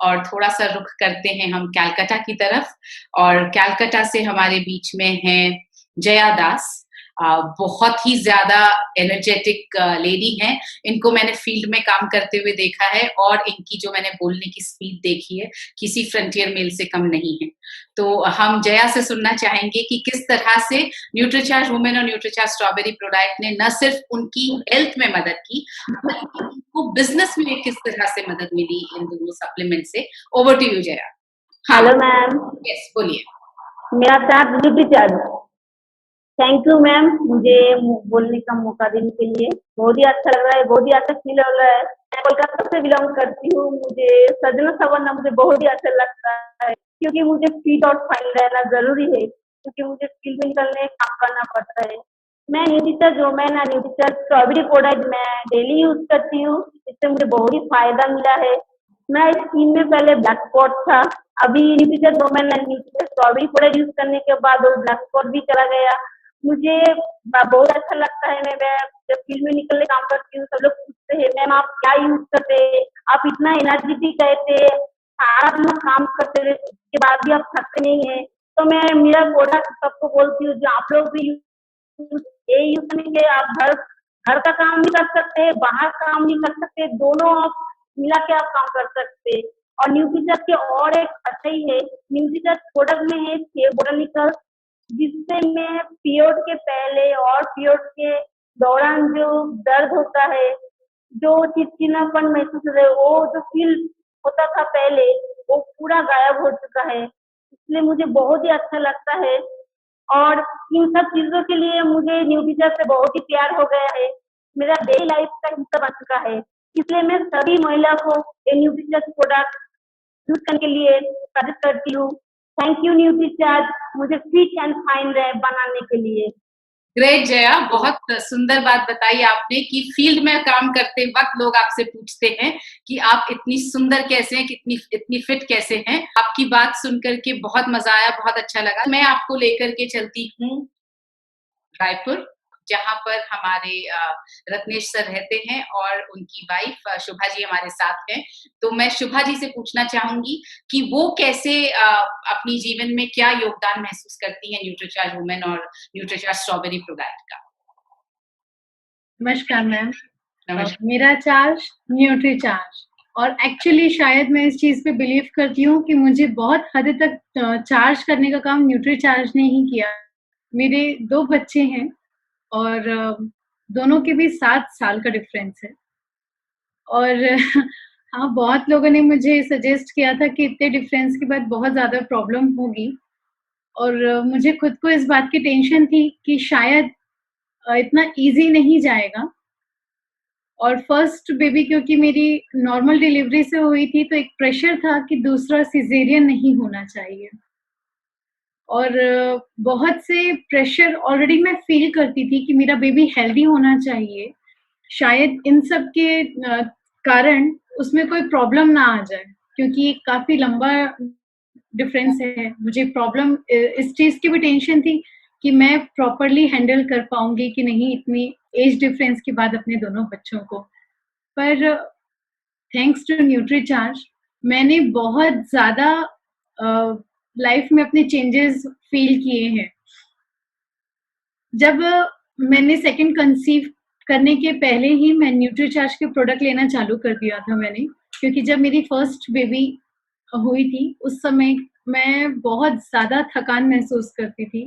और थोड़ा सा रुख करते हैं हम कैलकाटा की तरफ, और कैलकाटा से हमारे बीच में है जया दास। बहुत ही ज्यादा एनर्जेटिक लेडी हैं। इनको मैंने फील्ड में काम करते हुए देखा है, और इनकी जो मैंने बोलने की स्पीड देखी है किसी फ्रंटियर मेल से कम नहीं है। तो हम जया से सुनना चाहेंगे कि किस तरह से न्यूट्रीचार्ज वुमेन और न्यूट्रीचार्ज स्ट्रॉबेरी प्रोडक्ट ने न सिर्फ उनकी हेल्थ में मदद की, बल्कि उनको बिजनेस में किस तरह से मदद मिली इन दोनों सप्लीमेंट से। Over to you Jaya. Hello ma'am. Yes, बोलिए। मेरा charge Nutricharge. Thank you ma'am, मुझे बोलने का मौका देने के लिए। बहुत ही अच्छा लग रहा है, बहुत ही अच्छा फील हो रहा है। मैं कोलकाता से बिलोंग करती हूँ। मुझे सजना संवरना मुझे बहुत ही अच्छा लगता है, क्योंकि मुझे फिट और फाइन रहना जरूरी है, क्योंकि मुझे फील्ड में निकलने काम करना पड़ता है। मैं न्यूट्रीचार्ज वुमेन और न्यूट्रीचार्ज स्ट्रॉबेरी प्रोडक्ट मैं डेली यूज करती हूँ। इससे मुझे बहुत ही फायदा मिला है। मैं स्किन में पहले ब्लैक स्पॉट था, अभी न्यूट्रीचार्ज वुमेन और न्यूट्रीचार्ज स्ट्रॉबेरी प्रोडक्ट यूज करने के बाद वो ब्लैक स्पॉट भी चला गया। मुझे बहुत अच्छा लगता है। मैं जब फील्ड में निकलने काम करती हूँ, सब लोग पूछते हैं मैम आप क्या यूज करते हैं, आप इतना एनर्जेटिक रहते हैं, सारा दिन काम करते रहे, उसके बाद भी आप थकते नहीं है। तो मैं मेरा प्रोडक्ट सबको बोलती हूँ, जो आप लोग भी ये यूज करेंगे, आप घर का काम भी कर सकते हैं, बाहर काम भी कर सकते हैं, दोनों आप मिला के आप काम कर सकते हैं। और न्यूट्रीचार्ज के और एक अच्छा ही है, न्यूट्रीचार्ज प्रोडक्ट में है 6 बोटानिकल, जिससे मैं पीरियड के पहले और पीरियड के दौरान जो दर्द होता है, जो चिपचिनापन महसूस होता है, वो जो फील होता था पहले, वो पूरा गायब हो चुका है। इसलिए मुझे बहुत ही अच्छा लगता है, और इन सब चीजों के लिए मुझे न्यूट्रीचार्ज से बहुत ही प्यार हो गया है। मेरा डेली लाइफ का हिस्सा बन चुका है। इसलिए मैं सभी महिला को ये न्यूट्रीचार्ज प्रोडक्ट यूज करने के लिए सजेस्ट करती हूँ। थैंक यू न्यूट्रीचार्ज, मुझे फिट एंड फाइन रहे बनाने के लिए। ग्रेट जया, बहुत सुंदर बात बताई आपने कि फील्ड में काम करते वक्त लोग आपसे पूछते हैं कि आप इतनी सुंदर कैसे हैं, कितनी इतनी फिट कैसे हैं। आपकी बात सुनकर के बहुत मजा आया, बहुत अच्छा लगा। मैं आपको लेकर के चलती हूँ रायपुर, जहाँ पर हमारे रत्नेश सर रहते हैं और उनकी वाइफ शुभा जी हमारे साथ हैं। तो मैं शुभा जी से पूछना चाहूंगी कि वो कैसे अपनी जीवन में क्या योगदान महसूस करती हैं न्यूट्रीचार्ज वुमेन और न्यूट्रीचार्ज स्ट्रॉबेरी प्रोडक्ट का। नमस्कार मैम। नमस्कार। मेरा चार्ज न्यूट्रीचार्ज, और एक्चुअली शायद मैं इस चीज पे बिलीव करती हूँ कि मुझे बहुत हद तक चार्ज करने का काम न्यूट्रीचार्ज ने ही किया। मेरे 2 बच्चे हैं और दोनों के भी 7 साल का डिफरेंस है, और हाँ, बहुत लोगों ने मुझे सजेस्ट किया था कि इतने डिफरेंस के बाद बहुत ज़्यादा प्रॉब्लम होगी, और मुझे खुद को इस बात की टेंशन थी कि शायद इतना इजी नहीं जाएगा। और फर्स्ट बेबी क्योंकि मेरी नॉर्मल डिलीवरी से हुई थी, तो एक प्रेशर था कि दूसरा सिजेरियन नहीं होना चाहिए, और बहुत से प्रेशर ऑलरेडी मैं फील करती थी कि मेरा बेबी हेल्दी होना चाहिए, शायद इन सब के कारण उसमें कोई प्रॉब्लम ना आ जाए, क्योंकि काफ़ी लंबा डिफरेंस है। मुझे प्रॉब्लम इस चीज़ की भी टेंशन थी कि मैं प्रॉपरली हैंडल कर पाऊंगी कि नहीं इतनी एज डिफरेंस के बाद अपने दोनों बच्चों को। पर थैंक्स टू न्यूट्रीचार्ज मैंने बहुत ज़्यादा लाइफ में अपने चेंजेस फील किए हैं। जब मैंने सेकंड कंसीव करने के पहले ही मैं न्यूट्रीचार्ज के प्रोडक्ट लेना चालू कर दिया था मैंने, क्योंकि जब मेरी फर्स्ट बेबी हुई थी उस समय मैं बहुत ज़्यादा थकान महसूस करती थी,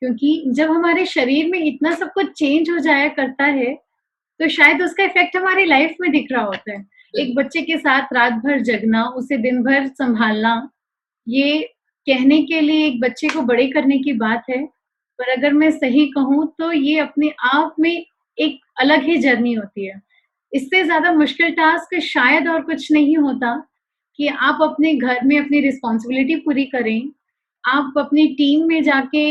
क्योंकि जब हमारे शरीर में इतना सब कुछ चेंज हो जाया करता है, तो शायद उसका इफ़ेक्ट हमारी लाइफ में दिख रहा होता है। एक बच्चे के साथ रात भर जगना, उसे दिन भर सँभालना, ये कहने के लिए एक बच्चे को बड़े करने की बात है, पर अगर मैं सही कहूँ तो ये अपने आप में एक अलग ही जर्नी होती है। इससे ज़्यादा मुश्किल टास्क शायद और कुछ नहीं होता कि आप अपने घर में अपनी रिस्पॉन्सिबिलिटी पूरी करें, आप अपनी टीम में जाके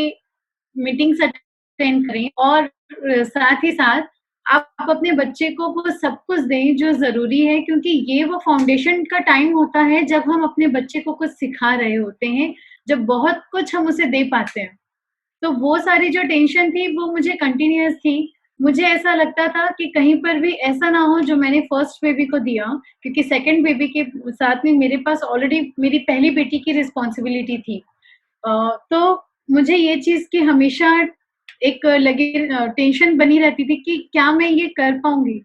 मीटिंग्स अटेंड करें और साथ ही साथ आप अपने बच्चे को वो सब कुछ दें जो ज़रूरी है, क्योंकि ये वो फाउंडेशन का टाइम होता है जब हम अपने बच्चे को कुछ सिखा रहे होते हैं, जब बहुत कुछ हम उसे दे पाते हैं। तो वो सारी जो टेंशन थी वो मुझे कंटिन्यूअस थी। मुझे ऐसा लगता था कि कहीं पर भी ऐसा ना हो जो मैंने फर्स्ट बेबी को दिया, क्योंकि सेकंड बेबी के साथ में मेरे पास ऑलरेडी मेरी पहली बेटी की रिस्पॉन्सिबिलिटी थी। तो मुझे ये चीज़ की हमेशा एक टेंशन बनी रहती थी कि क्या मैं ये कर पाऊँगी?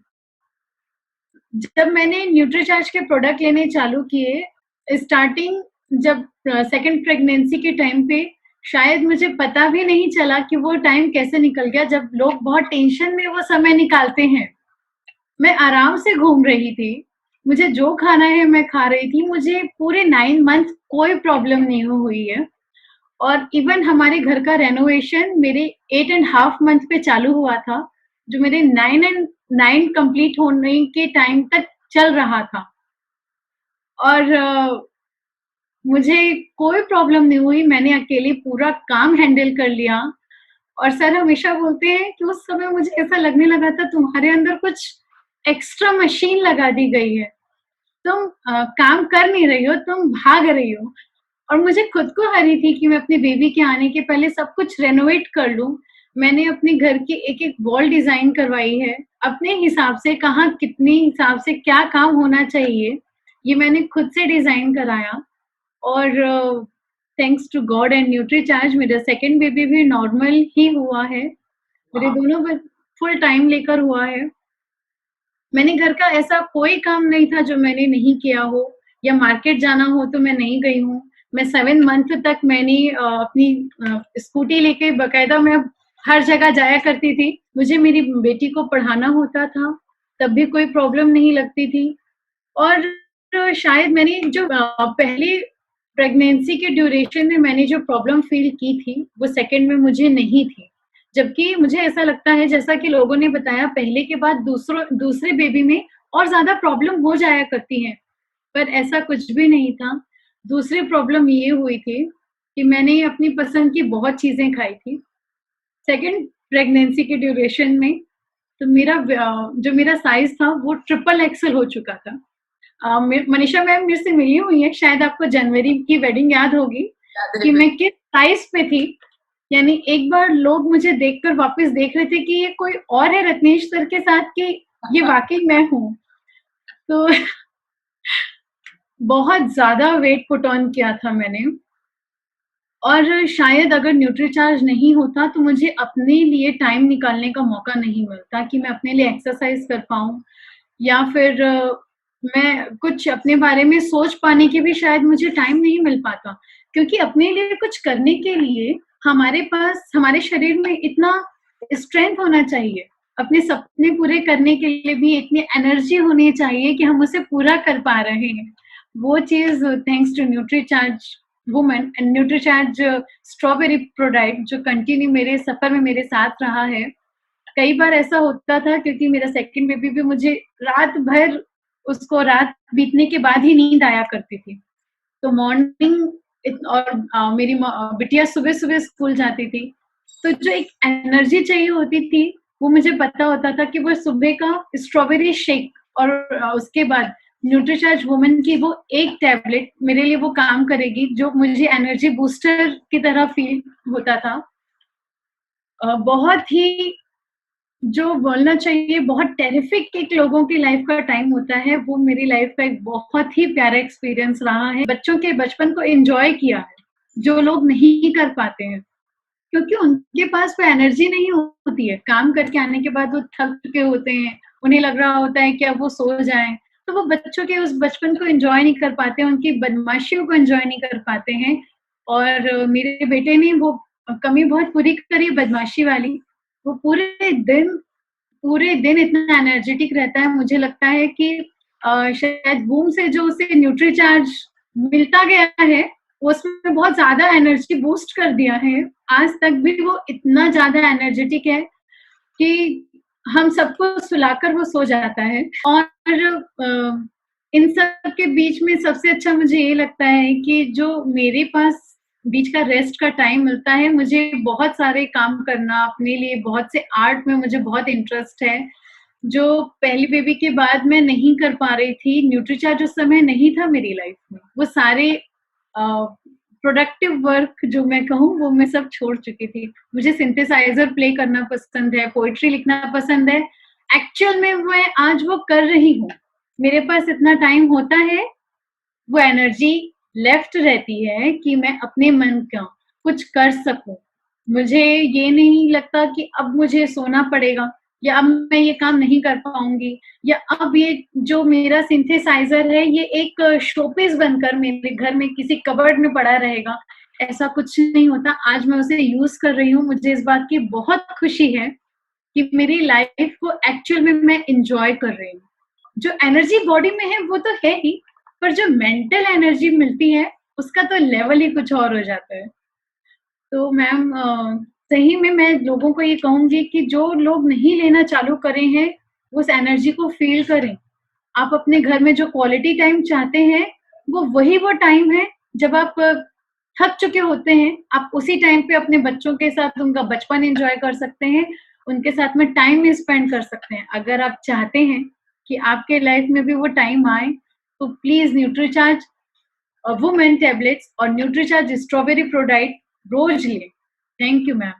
जब मैंने न्यूट्रीचार्ज के प्रोडक्ट लेने चालू किए, स्टार्टिंग जब सेकंड प्रेगनेंसी के टाइम पे शायद मुझे पता भी नहीं चला कि वो टाइम कैसे निकल गया, जब लोग बहुत टेंशन में वो समय निकालते हैं। मैं आराम से घूम रही थी, मुझे जो खाना है मैं खा रही थी, मुझे पूरे 9 मंथ कोई प्रॉब्लम नहीं हुई है। और इवन हमारे घर का रेनोवेशन मेरे 8 एंड हाफ मंथ पे चालू हुआ था, जो मेरे 9 कंप्लीट होने के टाइम तक चल रहा था। और मुझे कोई प्रॉब्लम नहीं हुई, मैंने अकेले पूरा काम हैंडल कर लिया। और सर हमेशा बोलते हैं कि उस समय मुझे ऐसा लगने लगा था तुम्हारे अंदर कुछ एक्स्ट्रा मशीन लगा दी गई है, तुम काम कर नहीं रही हो, तुम भाग रही हो। और मुझे खुद को हरी थी कि मैं अपने बेबी के आने के पहले सब कुछ रेनोवेट कर लूँ। मैंने अपने घर की एक-एक वॉल डिज़ाइन करवाई है, अपने हिसाब से कहाँ कितने हिसाब से क्या काम होना चाहिए, ये मैंने खुद से डिज़ाइन कराया। और thanks to God and Nutricharge मेरा सेकंड बेबी भी नॉर्मल ही हुआ है। मेरे दोनों फुल टाइम लेकर हुआ है। मैंने घर का ऐसा कोई काम नहीं था जो मैंने नहीं किया हो, या मार्केट जाना हो तो मैं नहीं गई हूँ। मैं 7 मंथ तक मैंने अपनी स्कूटी लेके बाकायदा मैं हर जगह जाया करती थी। मुझे मेरी बेटी को पढ़ाना होता था, तब भी कोई प्रॉब्लम नहीं लगती थी। और शायद मैंने जो पहली प्रेगनेंसी के ड्यूरेशन में मैंने जो प्रॉब्लम फ़ील की थी, वो सेकंड में मुझे नहीं थी। जबकि मुझे ऐसा लगता है जैसा कि लोगों ने बताया पहले के बाद दूसरे बेबी में और ज़्यादा प्रॉब्लम हो जाया करती है, पर ऐसा कुछ भी नहीं था। दूसरी प्रॉब्लम ये हुई थी कि मैंने अपनी पसंद की बहुत चीज़ें खाई थी। सेकंड प्रेगनेंसी के ड्यूरेशन में तो जो मेरा साइज़ था वो ट्रिपल एक्सेल हो चुका था। मनीषा मैम मेरे से मिली हुई हैं, शायद आपको जनवरी की वेडिंग याद होगी कि मैं किस साइज़ पे थी। यानी एक बार लोग मुझे देखकर वापस देख रहे थे कि ये कोई और है रत्नेश सर के साथ कि ये वाक़ई मैं हूँ। तो बहुत ज़्यादा वेट पुट ऑन किया था मैंने। और शायद अगर न्यूट्रीचार्ज नहीं होता तो मुझे अपने लिए टाइम निकालने का मौका नहीं मिलता कि मैं अपने लिए एक्सरसाइज़ कर पाऊँ, या फिर मैं कुछ अपने बारे में सोच पाने की भी शायद मुझे टाइम नहीं मिल पाता। क्योंकि अपने लिए कुछ करने के लिए हमारे पास हमारे शरीर में इतना स्ट्रेंथ होना चाहिए, अपने सपने पूरे करने के लिए भी इतनी एनर्जी होनी चाहिए कि हम उसे पूरा कर पा रहे हैं। वो चीज़ thanks to Nutricharge woman and Nutricharge strawberry product जो कंटिन्यू मेरे सफ़र में मेरे साथ रहा है। कई बार ऐसा होता था क्योंकि मेरा सेकंड बेबी भी मुझे रात भर उसको रात बीतने के बाद ही नींद आया करती थी। तो मॉर्निंग और मेरी बिटिया सुबह-सुबह स्कूल जाती थी, तो जो एक एनर्जी चाहिए होती थी, वो मुझे पता होता था कि वो सुबह का स्ट्रॉबेरी शेक और उसके बाद न्यूट्रीचार्ज वुमन की वो एक टैबलेट मेरे लिए वो काम करेगी, जो मुझे एनर्जी बूस्टर की तरह फ़ील होता था। बहुत ही जो बोलना चाहिए बहुत टेरिफिक एक लोगों की लाइफ का टाइम होता है, वो मेरी लाइफ का एक बहुत ही प्यारा एक्सपीरियंस रहा है। बच्चों के बचपन को एन्जॉय किया है, जो लोग नहीं कर पाते हैं, क्योंकि उनके पास वो एनर्जी नहीं होती है। काम करके आने के बाद वो थक चुके होते हैं, उन्हें लग रहा होता है कि अब वो सो जाएँ, तो वो बच्चों के उस बचपन को एन्जॉय नहीं कर पाते, उनकी बदमाशियों को एन्जॉय नहीं कर पाते हैं। और मेरे बेटे ने वो कमी बहुत पूरी करी है बदमाशी वाली। वो पूरे दिन इतना एनर्जेटिक रहता है, मुझे लगता है कि शायद बूम से जो उसे न्यूट्रीचार्ज मिलता गया है उसमें बहुत ज्यादा एनर्जी बूस्ट कर दिया है। आज तक भी वो इतना ज्यादा एनर्जेटिक है कि हम सबको सुलाकर वो सो जाता है। और इन सब के बीच में सबसे अच्छा मुझे ये लगता है कि जो मेरे पास बीच का रेस्ट का टाइम मिलता है, मुझे बहुत सारे काम करना अपने लिए, बहुत से आर्ट में मुझे बहुत इंटरेस्ट है जो पहली बेबी के बाद मैं नहीं कर पा रही थी। न्यूट्रीचार्ज उस समय नहीं था मेरी लाइफ में, वो सारे प्रोडक्टिव वर्क जो मैं कहूँ वो मैं सब छोड़ चुकी थी। मुझे सिंथेसाइजर प्ले करना पसंद है, पोइट्री लिखना पसंद है। एक्चुअल में मैं आज वो कर रही हूँ, मेरे पास इतना टाइम होता है, वो एनर्जी लेफ्ट रहती है कि मैं अपने मन का कुछ कर सकूं। मुझे ये नहीं लगता कि अब मुझे सोना पड़ेगा या अब मैं ये काम नहीं कर पाऊंगी या अब ये जो मेरा सिंथेसाइजर है ये एक शोपीस बनकर मेरे घर में किसी कबर्ड में पड़ा रहेगा। ऐसा कुछ नहीं होता। आज मैं उसे यूज कर रही हूँ। मुझे इस बात की बहुत खुशी है कि मेरी लाइफ को एक्चुअल में मैं इंजॉय कर रही हूँ। जो एनर्जी बॉडी में है वो तो है ही, पर जो मेंटल एनर्जी मिलती है उसका तो लेवल ही कुछ और हो जाता है। तो मैम सही में मैं लोगों को ये कहूंगी कि जो लोग नहीं लेना चालू करे हैं उस एनर्जी को फील करें। आप अपने घर में जो क्वालिटी टाइम चाहते हैं वो टाइम है जब आप थक चुके होते हैं। आप उसी टाइम पे अपने बच्चों के साथ उनका बचपन एंजॉय कर सकते हैं, उनके साथ में टाइम स्पेंड कर सकते हैं। अगर आप चाहते हैं कि आपके लाइफ में भी वो टाइम आए तो प्लीज न्यूट्रीचार्ज वुमेन टैबलेट्स और न्यूट्रीचार्ज स्ट्रॉबेरी प्रोडाइट रोज लें। Thank you ma'am.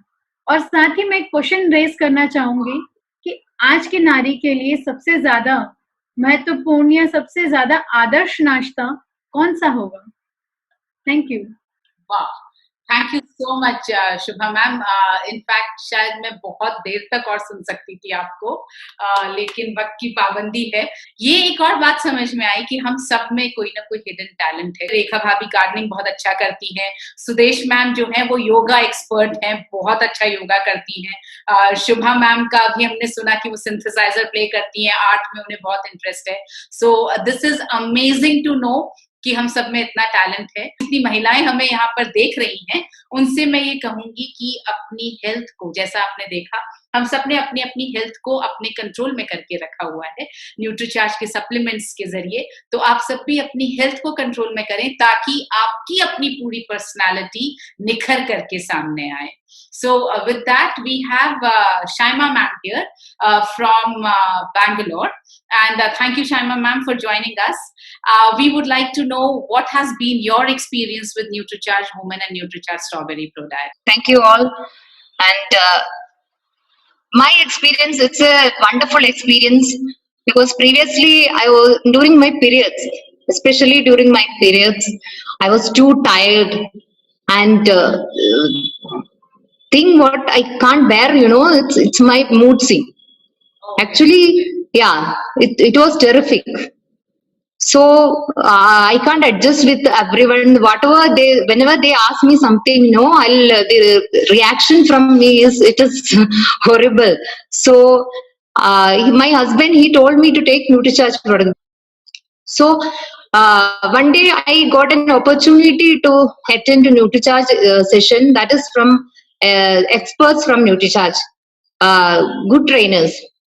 और साथ ही मैं एक क्वेश्चन रेज करना चाहूंगी कि आज की नारी के लिए सबसे ज्यादा महत्वपूर्ण या सबसे ज्यादा आदर्श नाश्ता कौन सा होगा? Thank you. वाह, thank you so much Shubha ma'am. In fact शायद मैं बहुत देर तक और सुन सकती थी आपको, लेकिन वक्त की पाबंदी है। ये एक और बात समझ में आई कि हम सब में कोई ना कोई हिडन टैलेंट है। रेखा भाभी गार्डनिंग बहुत अच्छा करती हैं, सुदेश मैम जो है वो योगा एक्सपर्ट हैं, बहुत अच्छा योगा करती हैं। शुभा मैम का भी हमने सुना कि वो सिंथेसाइजर प्ले करती हैं, आर्ट में उन्हें बहुत इंटरेस्ट है। So this is amazing to know कि हम सब में इतना टैलेंट है। जितनी महिलाएं हमें यहाँ पर देख रही हैं उनसे मैं ये कहूंगी कि अपनी हेल्थ को, जैसा आपने देखा हम सब ने अपनी अपनी हेल्थ को अपने कंट्रोल में करके रखा हुआ है न्यूट्रीचार्ज के सप्लीमेंट्स के जरिए। तो आप सब भी अपनी हेल्थ को कंट्रोल में करें ताकि आपकी अपनी पूरी पर्सनालिटी निखर करके सामने आए। So with that, we have Shaima ma'am here from Bangalore, and thank you, Shaima ma'am, for joining us. We would like to know what has been your experience with NutriCharge Women and NutriCharge Strawberry Pro Diet. Thank you all, and my experience, it's a wonderful experience because previously I was during my periods, especially during my periods, I was too tired and thing what I can't bear, it's my mood swing. Actually, yeah, it was terrific. So I can't adjust with everyone. Whenever they ask me something, the reaction from me is horrible. So my husband, he told me to take NutriCharge product. So one day I got an opportunity to attend a NutriCharge session that is from experts from NutriCharge, good trainers.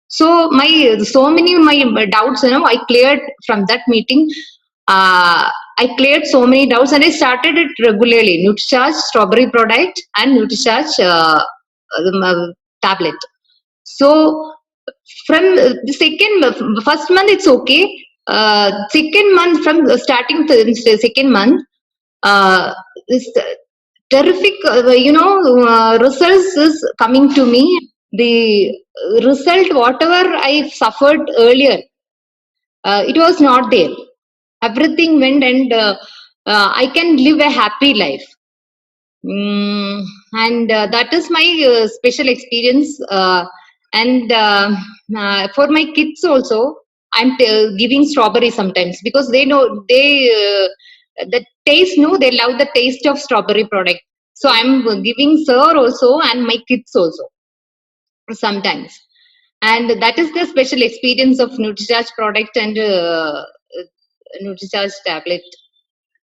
So many of my doubts, I cleared from that meeting. I cleared so many doubts and I started it regularly. NutriCharge Strawberry product and NutriCharge tablet. So from the first month it's okay. Second month, from starting to the second month, this terrific, results is coming to me. The result, whatever I suffered earlier, it was not there. Everything went and I can live a happy life. And that is my special experience. And for my kids also, I'm giving strawberry sometimes because they know the taste. They love the taste of strawberry product. So I'm giving sir also and my kids also sometimes. And that is the special experience of NutriCharge product and NutriCharge tablet.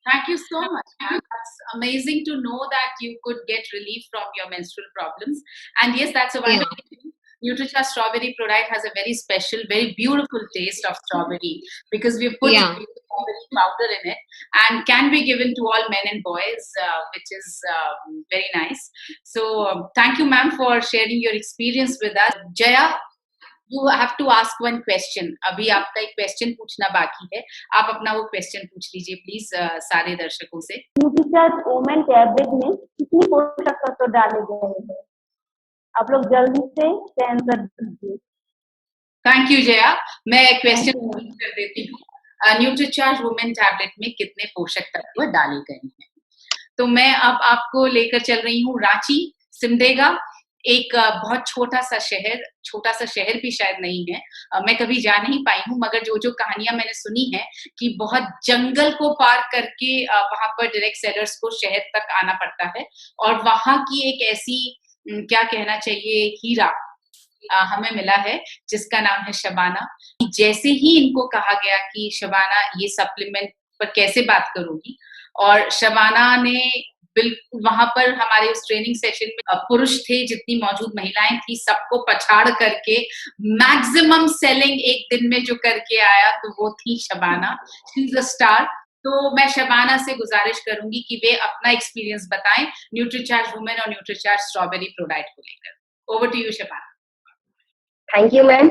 Thank you so much, ma'am. That's amazing to know that you could get relief from your menstrual problems. And yes, that's a wonderful thing. NutriCharge strawberry product has a very special, very beautiful taste of strawberry because we put strawberry powder in it, and can be given to all men and boys, which is very nice. So thank you, ma'am, for sharing your experience with us. Jaya, you have to ask one question. अभी आपका एक question पूछना बाकी है. आप अपना वो question पूछ लीजिए प्लीज सारे दर्शकों से. न्यूट्रीचार्ज वुमेन टैबलेट में कितनी पोषक तत्व डाले गए हैं? आप लोग जल्दी से आंसर दीजिए. Thank you Jaya. मैं क्वेश्चन कर देती हूँ. न्यूट्रीचार्ज वुमेन टैबलेट में कितने पोषक तत्व डाले गए हैं? तो मैं अब आपको लेकर चल रही हूँ रांची, सिमडेगा, एक बहुत छोटा सा शहर भी शायद नहीं है. मैं कभी जा नहीं पाई हूँ, मगर जो कहानियां मैंने सुनी है कि बहुत जंगल को पार करके वहां पर डायरेक्ट सेलर्स को शहर तक आना पड़ता है, और वहां की एक ऐसी क्या कहना चाहिए हीरा हमें मिला है जिसका नाम है शबाना. जैसे ही इनको कहा गया कि शबाना ये सप्लीमेंट पर कैसे बात करोगी, और शबाना ने बिल्कुल वहां पर हमारे उस ट्रेनिंग सेशन में पुरुष थे, जितनी मौजूद महिलाएं थी, सबको पछाड़ करके मैक्सिमम सेलिंग एक दिन में जो करके आया, तो वो थी Shabana. She is a star. तो मैं शबाना से गुजारिश करूंगी कि वे अपना एक्सपीरियंस बताएं न्यूट्रीचार्ज वुमेन और न्यूट्रीचार्ज स्ट्रॉबेरी प्रोडक्ट को लेकर. Over to you Shabana. Thank you ma'am.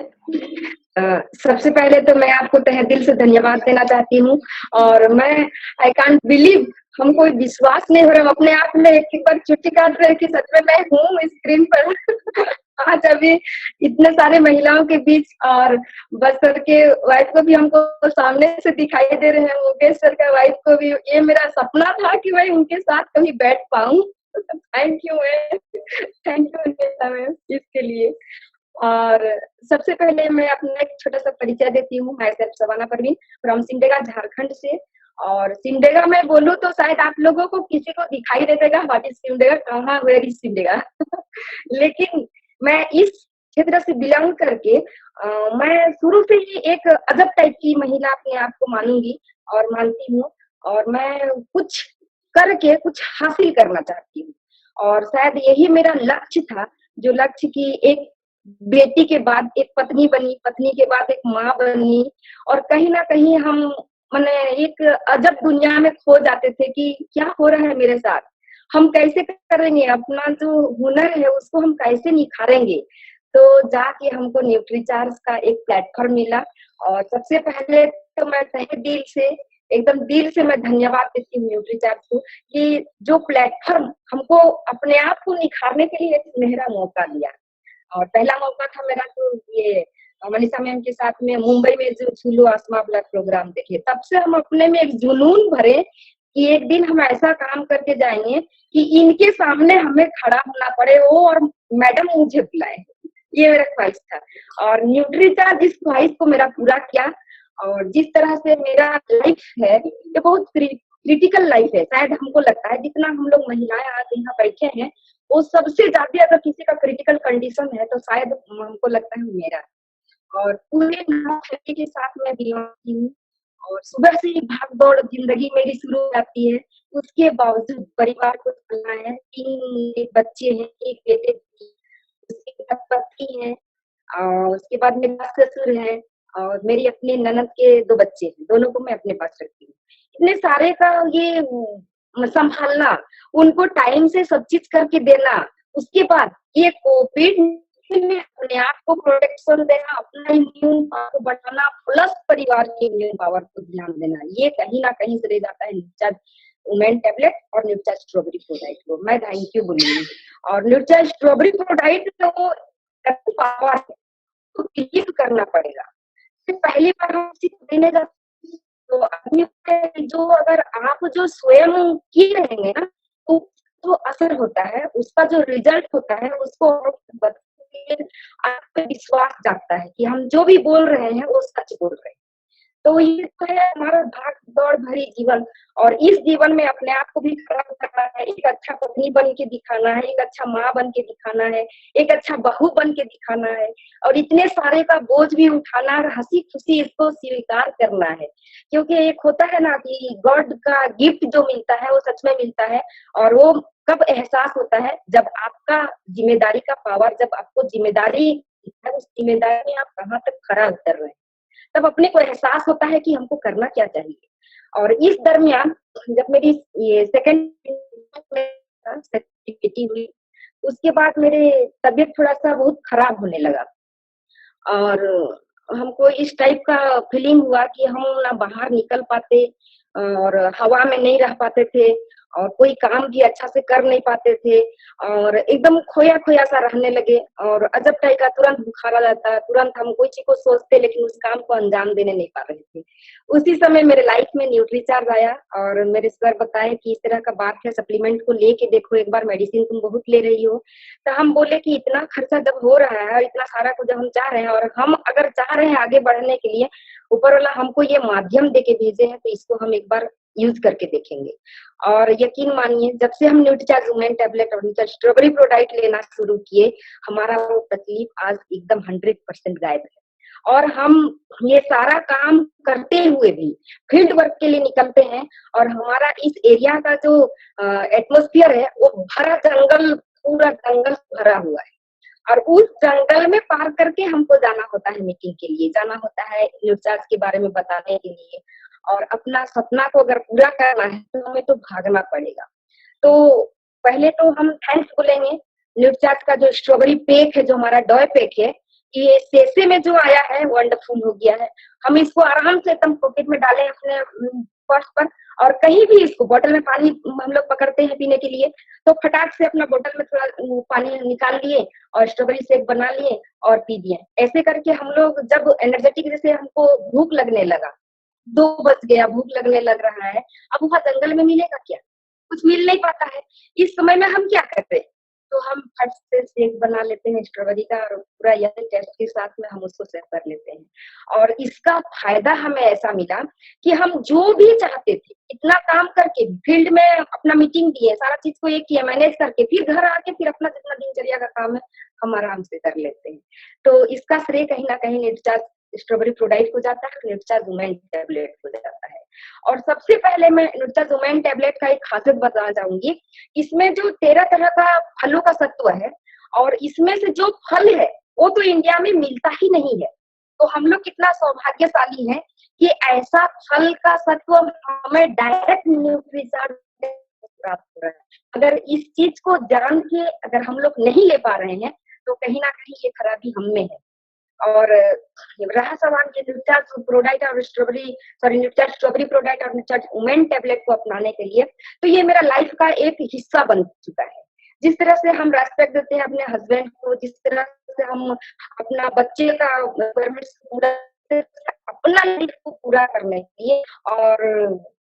सबसे पहले तो मैं आपको तहे दिल से धन्यवाद देना चाहती हूँ, और मैं आई कांट बिलीव, हमको विश्वास नहीं हो रहा, हम अपने आप में एक बार छुट्टी काट रहे कि सच में मैं हूँ स्क्रीन पर आज अभी इतने सारे महिलाओं के बीच, और बस सर के वाइफ को भी हमको सामने से दिखाई दे रहे हैं, मुकेश सर का वाइफ को भी. ये मेरा सपना था कि मैं उनके साथ कभी बैठ पाऊँ. Thank you ma'am, thank you ma'am इसके लिए. और सबसे पहले मैं अपना एक छोटा सा परिचय देती हूँ. मैं सेल्फ शबाना परवीन फ्रॉम सिमडेगा, झारखंड से. और सिमडेगा में बोलूँ तो शायद आप लोगों को किसी को दिखाई दे देगा व्हाट इज सिमडेगा, कहाँ वेयर इज सिमडेगा लेकिन मैं इस क्षेत्र से बिलोंग करके मैं शुरू से ही एक अजब टाइप की महिला अपने आप को मानूंगी और मानती हूँ, और मैं कुछ करके कुछ हासिल करना चाहती हूँ. और शायद यही मेरा लक्ष्य था, जो लक्ष्य की एक बेटी के बाद एक पत्नी बनी, पत्नी के बाद एक माँ बनी, और कहीं ना कहीं हम मैंने एक अजब दुनिया में खो जाते थे कि क्या हो रहा है मेरे साथ, हम कैसे करेंगे, अपना जो हुनर है उसको हम कैसे निखारेंगे. तो जाके हमको न्यूट्रीचार्ज का एक प्लेटफॉर्म मिला, और सबसे पहले तो मैं तहे दिल से एकदम दिल से मैं धन्यवाद देती हूँ न्यूट्रीचार्ज को कि जो प्लेटफॉर्म हमको अपने आप को निखारने के लिए एक सुनहरा मौका दिया. और पहला मौका था मेरा तो ये मनीषा मैम के साथ में मुंबई में जो झूलो आसमा ब्लड प्रोग्राम देखे, तब से हम अपने में एक जुनून भरे कि एक दिन हम ऐसा काम करके जाएंगे कि इनके सामने हमें खड़ा होना पड़े हो और मैडम मुझे बुलाए. ये मेरा ख्वाहिश था, और न्यूट्रीचार्ज इस ख्वाहिश को मेरा पूरा किया. और जिस तरह से मेरा लाइफ है ये बहुत क्रिटिकल लाइफ है. शायद हमको लगता है जितना हम लोग महिलाएं आज यहाँ बैठे हैं, वो सबसे ज्यादा अगर किसी का क्रिटिकल कंडीशन है तो शायद हमको लगता है मेरा. और पूरे फैमिली के साथ मैं बिलोंग हूँ, और सुबह से ही भाग दौड़ जिंदगी मेरी शुरू हो जाती है. उसके बावजूद परिवार को चलना है. 3 बच्चे हैं, एक बेटे, उसके बाद पति है, और उसके बाद मेरे ससुर है, और मेरी अपनी ननद के 2 बच्चे हैं, दोनों को मैं अपने पास रखती हूँ. इतने सारे का ये संभालना, उनको टाइम से सब चीज करके देना, उसके बाद ये कोविड में अपने आप को प्रोटेक्शन देना, अपना इम्यून पावर को बढ़ाना, प्लस परिवार के इम्यून पावर को ध्यान देना, ये कहीं ना कहीं से रह जाता है न्यूट्रीचार्ज वुमेन टैबलेट और न्यूट्रीचार्ज स्ट्रॉबेरी प्रोडाइट को. मैं थैंक यू बोलूंगी. और न्यूट्रीचार्ज स्ट्रॉबेरी प्रोडाइट को पावर तो बिलीव करना पड़ेगा. पहली बार हम किसी को देने जाते तो आदमी जो अगर आप जो स्वयं किए रहेंगे ना, तो जो असर होता है, उसका जो रिजल्ट होता है, उसको आप पे विश्वास जागता है कि हम जो भी बोल रहे हैं वो सच बोल रहे हैं. तो ये तो है हमारा भाग दौड़ भरी जीवन, और इस जीवन में अपने आप को भी खड़ा करना है, एक अच्छा पत्नी बन के दिखाना है, एक अच्छा माँ बन के दिखाना है, एक अच्छा बहू बन के दिखाना है, और इतने सारे का बोझ भी उठाना और हंसी खुशी इसको स्वीकार करना है। क्योंकि एक होता है ना कि गॉड का गिफ्ट जो मिलता है वो सच में मिलता है, और वो कब एहसास होता है जब आपका जिम्मेदारी का पावर, जब आपको जिम्मेदारी है, उस जिम्मेदारी में आप कहाँ तक खरा उतर रहे हैं, तब अपने को एहसास होता है कि हमको करना क्या चाहिए। और इस दरमियान जब मेरी ये सेकंड बेटी हुई, उसके बाद मेरे तबीयत थोड़ा सा बहुत खराब होने लगा, और हमको इस टाइप का फीलिंग हुआ कि हम ना बाहर निकल पाते और हवा में नहीं रह पाते थे, और कोई काम भी अच्छा से कर नहीं पाते थे, और एकदम खोया खोया सा रहने लगे, और अजब टाइप का तुरंत बुखार आ जाता, तुरंत हम कोई चीज को सोचते लेकिन उस काम को अंजाम देने नहीं पा रहे थे। उसी समय मेरे लाइफ में न्यूट्रीचार्ज आया, और मेरे सर बताए कि इस तरह का बात है, सप्लीमेंट को लेके देखो एक बार, मेडिसिन तुम बहुत ले रही हो। तो हम बोले कि इतना खर्चा जब हो रहा है और इतना सारा कुछ हम चाह रहे हैं, और हम अगर चाह रहे हैं आगे बढ़ने के लिए, ऊपर वाला हमको ये माध्यम देके भेजे हैं, तो इसको हम एक बार यूज करके देखेंगे। और यकीन मानिए जब से हम न्यूट्रीचार्ज वुमेन टैबलेट और स्ट्रॉबेरी प्रोडाइट लेना शुरू किए, हमारा वो तकलीफ आज एकदम 100% गायब है। और हम ये सारा काम करते हुए भी फील्ड वर्क के लिए निकलते हैं, और हमारा इस एरिया का जो एटमॉस्फेयर है वो भरा जंगल, पूरा जंगल भरा हुआ है, और उस जंगल में पार करके हमको जाना होता है मीटिंग के लिए, जाना होता है न्यूट्रीचार्ज के बारे में बताने के लिए, और अपना सपना को अगर पूरा करना है तो हमें तो भागना पड़ेगा। तो पहले तो हम थैंक्स बोलेंगे न्यूट्रीचार्ज का जो स्ट्रॉबेरी पैक है, जो हमारा डॉय पैक है, ये सेसे में जो आया है वंडरफुल हो गया है। हम इसको आराम से एकदम पॉकेट में डालें अपने पर्स पर, और कहीं भी इसको बोतल में पानी हम लोग पकड़ते हैं पीने के लिए, तो फटाक से अपना बोतल में थोड़ा पानी निकाल लिए और स्ट्रॉबेरी शेक बना लिए और पी दिए। ऐसे करके हम लोग जब एनर्जेटिक, जैसे हमको भूख लगने लगा, 2 बज गया, भूख लगने लग रहा है, अब वहां जंगल में मिलेगा क्या, कुछ मिल नहीं पाता है। इस समय में हम क्या करते हैं, तो हम फट से शेक बना लेते हैं स्ट्रॉबेरी का, और पूरा यही टेस्ट के साथ में हम उसको सर्व कर लेते हैं। और इसका फायदा हमें ऐसा मिला कि हम जो भी चाहते थे, इतना काम करके फील्ड में अपना मीटिंग दिए, सारा चीज को एक किया मैनेज करके, फिर घर आके फिर अपना जितना दिनचर्या का काम है हम आराम से कर लेते हैं। तो इसका श्रेय कहीं ना कहीं न्यूट्रीचार्ज स्ट्रॉबेरी प्रोडाइट को जाता है, न्यूट्रीचार्ज वुमेन टैबलेट को जाता है। और सबसे पहले मैं न्यूट्रीचार्ज वुमेन टैबलेट का एक खासियत बताना चाहूंगी। इसमें जो 13 तरह का फलों का सत्व है, और इसमें से जो फल है वो तो इंडिया में मिलता ही नहीं है। तो हम लोग कितना सौभाग्यशाली हैं कि ऐसा फल का सत्व हमें डायरेक्ट न्यूट्रीचार्ज प्राप्त हो रहा है। अगर इस चीज को जान के अगर हम लोग नहीं ले पा रहे हैं, तो कहीं ना कहीं ये खराबी हम में है। और रहा सवाल ये न्यूट्रीचार्ज प्रोडाइट और न्यूट्रीचार्ज स्ट्रॉबेरी प्रोडाइट और न्यूट्रीचार्ज वुमेन टैबलेट को अपनाने के लिए, तो ये मेरा लाइफ का एक हिस्सा बन चुका है। जिस तरह से हम रेस्पेक्ट देते हैं अपने हस्बैंड को, जिस तरह से हम अपना बच्चे का पूरा अपना लाइफ को पूरा करने के लिए, और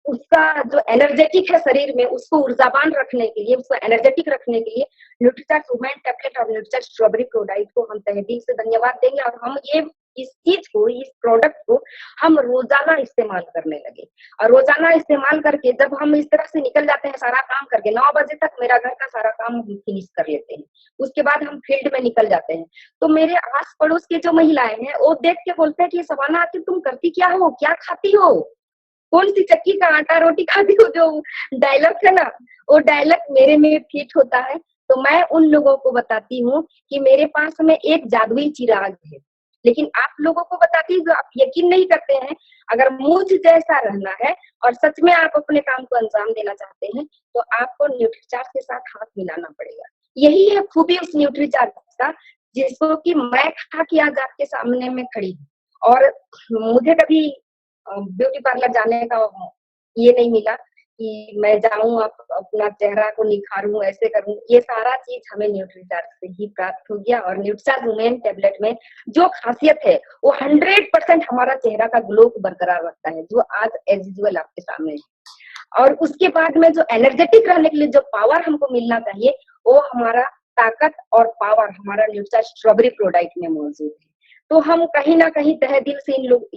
उसका जो एनर्जेटिक है शरीर में, उसको ऊर्जावान रखने के लिए, उसको एनर्जेटिक रखने के लिए न्यूट्रीचार्ज वुमेन टैबलेट और न्यूट्रीचार्ज स्ट्रॉबेरी प्रोडाइट को हम तहे दिल से धन्यवाद देंगे। और हम ये इस चीज को, इस प्रोडक्ट को हम रोजाना इस्तेमाल करने लगे, और रोजाना इस्तेमाल करके जब हम इस तरह से निकल जाते हैं सारा काम करके, 9 बजे तक मेरा घर का सारा काम हम फिनिश कर लेते हैं, उसके बाद हम फील्ड में निकल जाते हैं, तो मेरे आस पड़ोस के जो महिलाएं हैं वो देख के बोलते हैं कि सवाना आखिर तुम करती क्या हो, क्या खाती हो, कौन सी चक्की का आटा रोटी खाती हो, जो डायलॉग है ना, वो डायलॉग मेरे में फिट होता है। तो मैं उन लोगों को बताती हूँ कि मेरे पास में एक जादुई चिराग है, लेकिन आप लोगों को बताती हूँ, आप यकीन नहीं करते हैं। अगर मुझ जैसा रहना है और सच में आप अपने काम को अंजाम देना चाहते हैं, तो आपको न्यूट्रीचार्ज के साथ हाथ मिलाना पड़ेगा। यही है खूबी उस न्यूट्रीचार्ज का, जिसको कि मैं खा के आज आपके सामने में खड़ी हूँ। और मुझे कभी ब्यूटी पार्लर जाने का ये नहीं मिला कि मैं जाऊं अपना चेहरा को निखारूं, ऐसे करूं। ये सारा चीज हमें न्यूट्रीचार्ज से ही प्राप्त हो गया। और न्यूट्रीचार्ज वुमेन टैबलेट में जो खासियत है वो 100% हमारा चेहरा का ग्लो को बरकरार रखता है, जो आज एज यूजुअल आपके सामने है। और उसके बाद में जो एनर्जेटिक रहने के लिए जो पावर हमको मिलना चाहिए, वो हमारा ताकत और पावर हमारा न्यूट्रीचार्ज स्ट्रॉबेरी प्रोडाइट में मौजूद है। तो हम कहीं ना कहीं तहे दिल से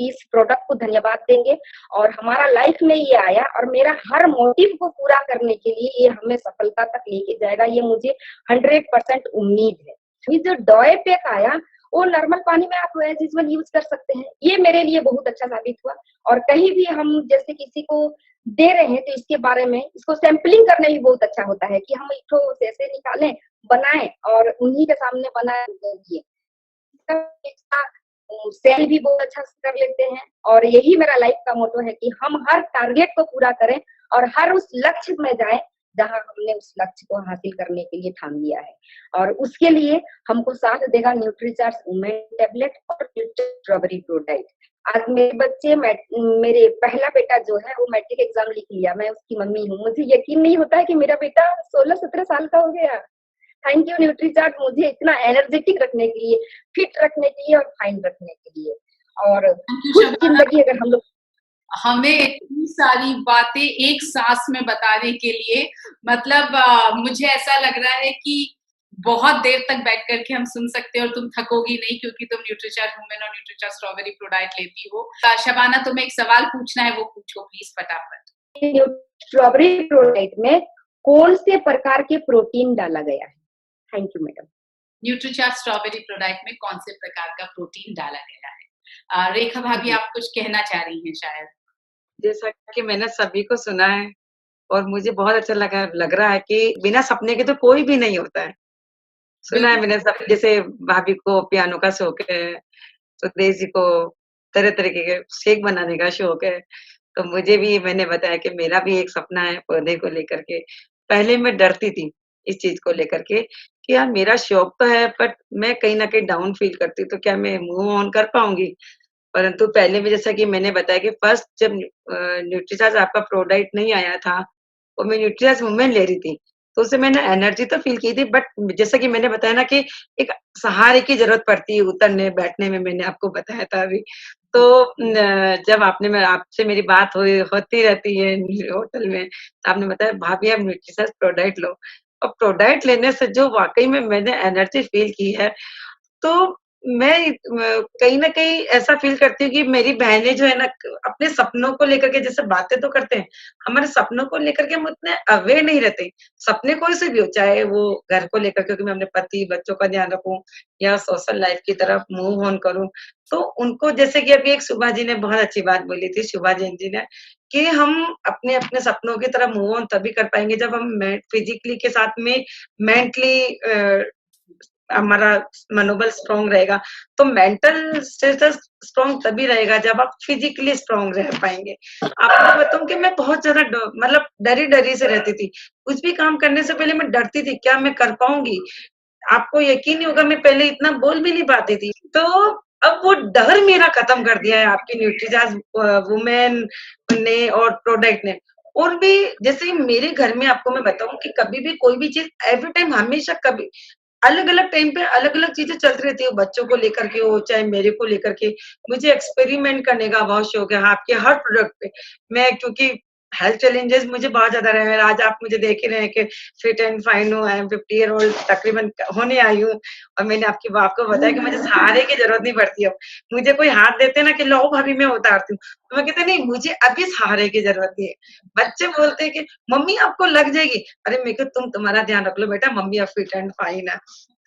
इस प्रोडक्ट को धन्यवाद देंगे। और हमारा लाइफ में ये आया और मेरा हर मोटिव को पूरा करने के लिए ये हमें सफलता तक लेके जाएगा, ये मुझे 100% उम्मीद है। ये जो डॉय पैक आया वो नॉर्मल पानी में आप एज यूजुअल यूज कर सकते हैं, ये मेरे लिए बहुत अच्छा साबित हुआ। और कहीं भी हम जैसे किसी को दे रहे हैं तो इसके बारे में इसको सैंपलिंग करना भी बहुत अच्छा होता है कि हम एक ठो ऐसे निकालें, बनाएं और उन्हीं के सामने बनाए दिए। सेल भी बहुत अच्छा से कर लेते हैं। और यही मेरा लाइफ का मोटो है कि हम हर टारगेट को पूरा करें और हर उस लक्ष्य में जाएं जहां हमने उस लक्ष्य को हासिल करने के लिए ठान लिया है। और उसके लिए हमको साथ देगा न्यूट्रीचार्ज वुमेन टेबलेट और स्ट्रॉबेरी प्रोडाइट। आज मेरे बच्चे मेरे पहला बेटा जो है वो मैट्रिक एग्जाम लिख लिया, मैं उसकी मम्मी हूँ। मुझे यकीन नहीं होता है कि मेरा बेटा 16-17 साल का हो गया। थैंक यू न्यूट्रीचार्ज, मुझे इतना एनर्जेटिक रखने के लिए, फिट रखने के लिए और फाइन रखने के लिए। और खुश जिंदगी अगर हम लोग हमें इतनी सारी बातें एक सांस में बताने के लिए, मतलब मुझे ऐसा लग रहा है कि बहुत देर तक बैठ करके हम सुन सकते हैं और तुम थकोगी नहीं क्योंकि तुम न्यूट्रीचार्ज वुमेन और न्यूट्रीचार्ज स्ट्रॉबेरी प्रोडाइट लेती हो। शबाना, तुम्हें एक सवाल पूछना है, वो पूछो प्लीज फटाफट। स्ट्रॉबेरी प्रोडाइट में कौन से प्रकार के प्रोटीन डाला गया है? Thank you madam. Nutricharge strawberry product में कौन से प्रकार का प्रोटीन डाला गया है? रेखा भाभी, आप कुछ कहना चाह रही हैं शायद। जैसा कि मैंने सभी को सुना है और मुझे बहुत अच्छा लग रहा है कि बिना सपने के तो कोई भी नहीं होता है। सुना है मैंने सब, जैसे भाभी को पियानो का शौक है, सुदेश जी को तरह तरीके के शेक बनाने का शौक है, तो मुझे भी मैंने बताया कि मेरा भी एक सपना है पौधे को लेकर के। पहले मैं डरती थी इस चीज को लेकर के कि यार मेरा शौक तो है बट मैं कहीं ना कहीं डाउन फील करती, तो क्या मैं मूव ऑन कर पाऊंगी। परंतु पहले में जैसा कि मैंने बताया कि फर्स्ट जब न्यूट्रीचार्ज आपका प्रोडक्ट नहीं आया था और मैं न्यूट्रीचार्ज वुमेन ले रही थी, तो उससे मैंने एनर्जी तो फील की थी, बट जैसा कि मैंने बताया ना कि एक सहारे की जरूरत पड़ती है उतरने बैठने में, मैंने आपको बताया था अभी। तो जब आपसे मेरी बात होती रहती है होटल में, तो आपने बताया भाभी आप न्यूट्रीचार्ज प्रोडक्ट लो, और प्रोडक्ट लेने से जो वाकई में मैंने एनर्जी फील की है, तो मैं कहीं न कहीं ऐसा फ़ील करती हूँ कि मेरी बहनें जो है ना अपने सपनों को लेकर के जैसे बातें तो करते हैं, हमारे सपनों को लेकर के हम उतने अवेयर नहीं रहते। सपने कोई से भी हो, चाहे वो घर को लेकर के कि मैं अपने पति, बच्चों का ध्यान रखूँ या सोशल लाइफ़ की तरफ मूव ऑन करूँ। तो उनको जैसे कि अभी एक शुभा जी ने बहुत अच्छी बात बोली थी, शुभा जैन जी ने, कि हम अपने-अपने सपनों की तरफ मूव ऑन तभी कर पाएँगे जब हम फिज़िकली के साथ में मेंटली हमारा मनोबल स्ट्रॉन्ग रहेगा। तो मेंटल स्टेटस स्ट्रॉन्ग तभी रहेगा जब आप फिजिकली स्ट्रॉन्ग रह पाएँगे। आपको बताऊँ कि मैं बहुत ज़्यादा मतलब डरी-डरी से रहती थी। कुछ भी काम करने से पहले मैं डरती थी, क्या मैं कर पाऊँगी? आपको यकीन नहीं होगा, मैं पहले इतना बोल भी नहीं पाती थी। तो अब वो डर मेरा खत्म कर दिया है आपकी न्यूट्रीचार्ज वुमेन ने और प्रोडक्ट ने। और भी जैसे मेरे घर में आपको मैं बताऊँ कि कभी भी कोई भी चीज़ एवरी टाइम हमेशा कभी अलग-अलग टाइम पे अलग-अलग चीज़ें चलती रहती है, बच्चों को लेकर के हो, चाहे मेरे को लेकर के। मुझे एक्सपेरिमेंट करने का बहुत शौक है आपके हर प्रोडक्ट पे। मैं क्योंकि हेल्थ चैलेंजेस मुझे बहुत ज़्यादा रहे हैं। आज आप मुझे देख ही रहे हैं कि फिट एंड फाइन हूँ, आई एम 50 ईयर ओल्ड तकरीबन होने आई हूँ, और मैंने आपको बताया कि मुझे सहारे की ज़रूरत नहीं पड़ती अब। मुझे कोई हाथ देते हैं ना कि लो भाभी मैं उतारती हूँ, तो मैं कहती नहीं, मुझे अभी सहारे की ज़रूरत नहीं है। बच्चे बोलते हैं कि मम्मी आपको लग जाएगी। अरे मैं कहती तुम्हारा ध्यान रख लो बेटा, मम्मी अब फिट एंड फाइन है।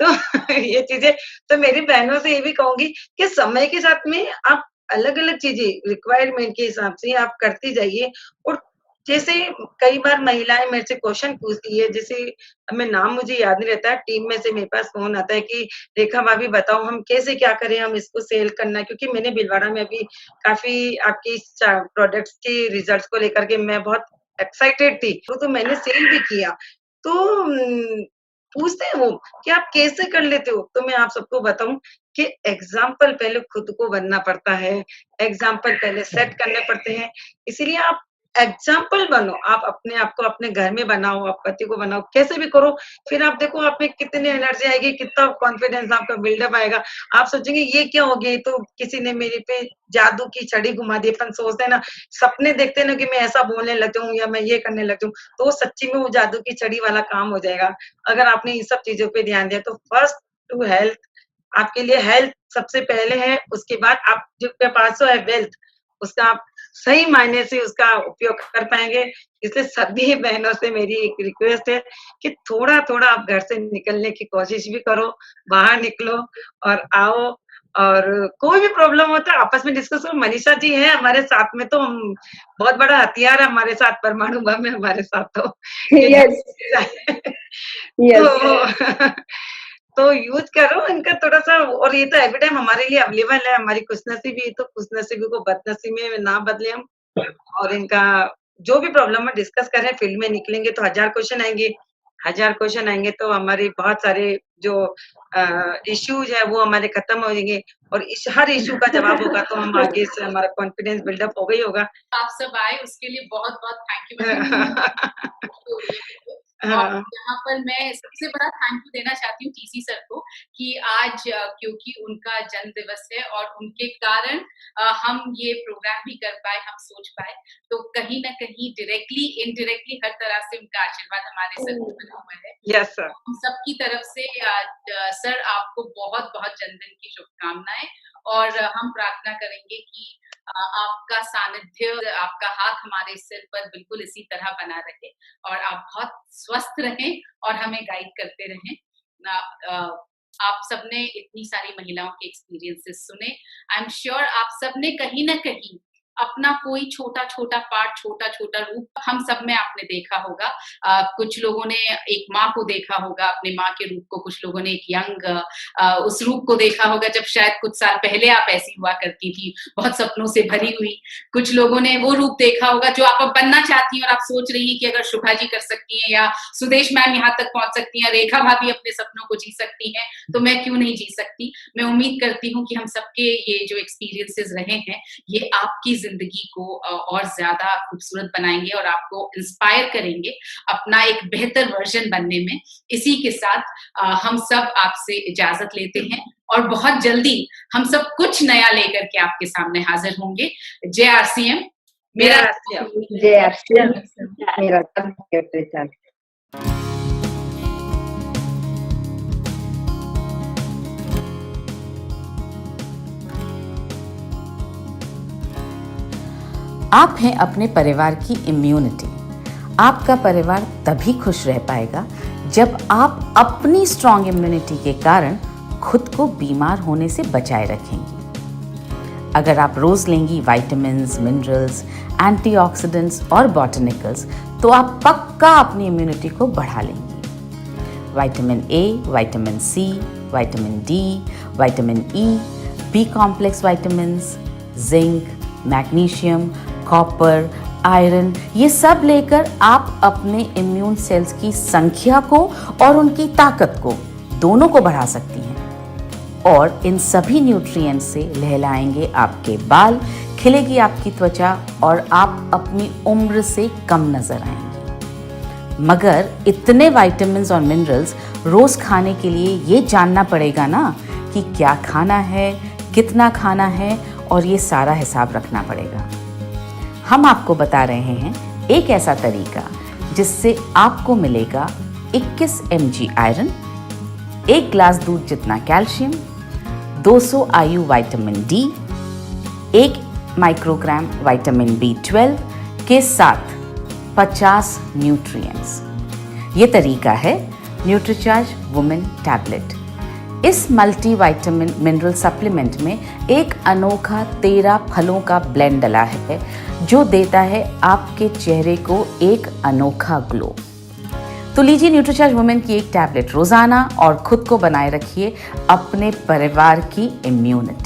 तो ये चीज़ें तो मेरी बहनों से ये भी कहूँगी कि समय के साथ में आप अलग-अलग चीज़ें रिक्वायरमेंट के हिसाब से आप करती जाइए। और जैसे कई बार महिलाएँ मेरे से क्वेश्चन पूछती है, जैसे अब मैं नाम मुझे याद नहीं रहता है, टीम में से मेरे पास फ़ोन आता है कि रेखा भाभी बताओ हम कैसे क्या करें, हम इसको सेल करना है, क्योंकि मैंने भीलवाड़ा में अभी काफ़ी आपकी प्रोडक्ट्स के रिजल्ट्स को लेकर के मैं बहुत एक्साइटेड थी, तो मैंने सेल भी किया। तो पूछते हैं वो कि आप कैसे कर लेते हो? तो मैं आप सबको बताऊँ कि एग्ज़ाम्पल पहले खुद को बनना पड़ता है, एग्ज़ाम्पल पहले सेट करने पड़ते हैं। इसीलिए आप एग्ज़ाम्पल बनो, आप अपने आप को अपने घर में बनाओ, आप पति को बनाओ, कैसे भी करो, फिर आप देखो आप में कितनी एनर्जी आएगी, कितना कॉन्फिडेंस आपका बिल्डअप आएगा। आप सोचेंगे ये क्या हो गया, ये तो किसी ने मेरे पे जादू की छड़ी घुमा दी। अपन सोचते हैं ना, सपने देखते हैं ना कि मैं ऐसा बोलने लग जाऊँ या मैं ये करने लग जाऊँ, तो सच्ची में वो जादू की छड़ी वाला काम हो जाएगा। अगर आपने इन सब चीज़ों पे ध्यान दिया तो फर्स्ट टू हेल्थ, आपके लिए हेल्थ सबसे पहले है, उसके बाद आप जिसके पास है वेल्थ, उसका आप सही मायने से उसका उपयोग कर पाएंगे। इसलिए सभी बहनों से मेरी एक रिक्वेस्ट है कि थोड़ा-थोड़ा आप घर से निकलने की कोशिश भी करो, बाहर निकलो और आओ, और कोई भी प्रॉब्लम हो तो आपस में डिस्कस करो। मनीषा जी हैं हमारे साथ में, तो हम बहुत बड़ा हथियार है हमारे साथ, परमाणु बम है हमारे साथ तो। यस यस तो यूज करो इनका थोड़ा-सा, और ये तो एवरी टाइम हमारे लिए अवेलेबल है। हमारी खुशनसीबी, तो खुशनसीबी को बदनसीबी में ना बदले हम, और इनका जो भी प्रॉब्लम है डिस्कस करें। फील्ड में निकलेंगे तो 1000 क्वेश्चन आएंगे, तो हमारे बहुत सारे जो इश्यूज है वो हमारे खत्म हो जाएंगे, और हर इश्यू का जवाब होगा तो हम आगे से हमारा कॉन्फिडेंस बिल्डअप हो गई होगा। आप सब आए उसके लिए बहुत-बहुत थैंक यू। और यहाँ पर मैं सबसे बड़ा थैंक यू देना चाहती हूँ टीसी सर को कि आज क्योंकि उनका जन्म दिवस है और उनके कारण हम ये प्रोग्राम भी कर पाए, हम सोच पाए, तो कहीं ना कहीं डायरेक्टली इनडायरेक्टली हर तरह से उनका आशीर्वाद हमारे सर पर बना हुआ है। यस सर, हम सबकी तरफ से सर आपको बहुत बहुत जन्मदिन की शुभकामनाएं, और हम प्रार्थना करेंगे कि आपका सानिध्य, आपका हाथ हमारे सिर पर बिल्कुल इसी तरह बना रहे, और आप बहुत स्वस्थ रहें और हमें गाइड करते रहें। आप सबने इतनी सारी महिलाओं के एक्सपीरियंसेस सुने, आई एम श्योर आप सबने कहीं ना कहीं अपना कोई छोटा छोटा पार्ट, छोटा छोटा रूप हम सब में आपने देखा होगा। कुछ लोगों ने एक माँ को देखा होगा, अपने माँ के रूप को, कुछ लोगों ने एक यंग उस रूप को देखा होगा जब शायद कुछ साल पहले आप ऐसी हुआ करती थी, बहुत सपनों से भरी हुई। कुछ लोगों ने वो रूप देखा होगा जो आप अब बनना चाहती हैं, और आप सोच रही हैं कि अगर शुभा जी कर सकती हैं, या सुदेश मैम यहाँ तक पहुंच सकती हैं, रेखा भाभी अपने सपनों को जी सकती हैं, तो मैं क्यों नहीं जी सकती। मैं उम्मीद करती हूँ कि हम सबके ये जो एक्सपीरियंसेस रहे हैं, ये आपकी जिंदगी को और ज्यादा खूबसूरत बनाएंगे और आपको इंस्पायर करेंगे अपना एक बेहतर वर्जन बनने में। इसी के साथ हम सब आपसे इजाजत लेते हैं, और बहुत जल्दी हम सब कुछ नया लेकर के आपके सामने हाजिर होंगे। जय आरसीएम। जय आरसीएम। मेरा आप हैं अपने परिवार की इम्यूनिटी। आपका परिवार तभी खुश रह पाएगा जब आप अपनी स्ट्रॉन्ग इम्यूनिटी के कारण खुद को बीमार होने से बचाए रखेंगी। अगर आप रोज लेंगी विटामिन्स, मिनरल्स, एंटीऑक्सीडेंट्स और बॉटनिकल्स, तो आप पक्का अपनी इम्यूनिटी को बढ़ा लेंगी। Vitamin A, vitamin C, vitamin D, vitamin E, B complex vitamins, zinc, magnesium, copper, iron, ये सब लेकर आप अपने इम्यून सेल्स की संख्या को और उनकी ताकत को दोनों को बढ़ा सकती हैं। और इन सभी न्यूट्रिएंट्स से लहलाएंगे आपके बाल, खिलेगी आपकी त्वचा, और आप अपनी उम्र से कम नजर आएंगे। मगर इतने विटामिन्स और मिनरल्स रोज खाने के लिए ये जानना पड़ेगा ना कि क्या खाना है, कितना खाना है, और ये सारा हिसाब रखना पड़ेगा। हम आपको बता रहे हैं एक ऐसा तरीका जिससे आपको मिलेगा 21 mg आयरन, 1 ग्लास दूध जितना calcium, 200 IU vitamin D, 1 microgram vitamin B12 के साथ 50 न्यूट्रिएंट्स। ये तरीका है न्यूट्रीचार्ज वुमेन टैबलेट। इस मल्टी विटामिन मिनरल सप्लीमेंट में एक अनोखा 13 फलों का ब्लेंड डला है, जो देता है आपके चेहरे को एक अनोखा ग्लो। तो लीजिए न्यूट्रीचार्ज वुमेन की एक टैबलेट रोजाना, और खुद को बनाए रखिए अपने परिवार की इम्यूनिटी।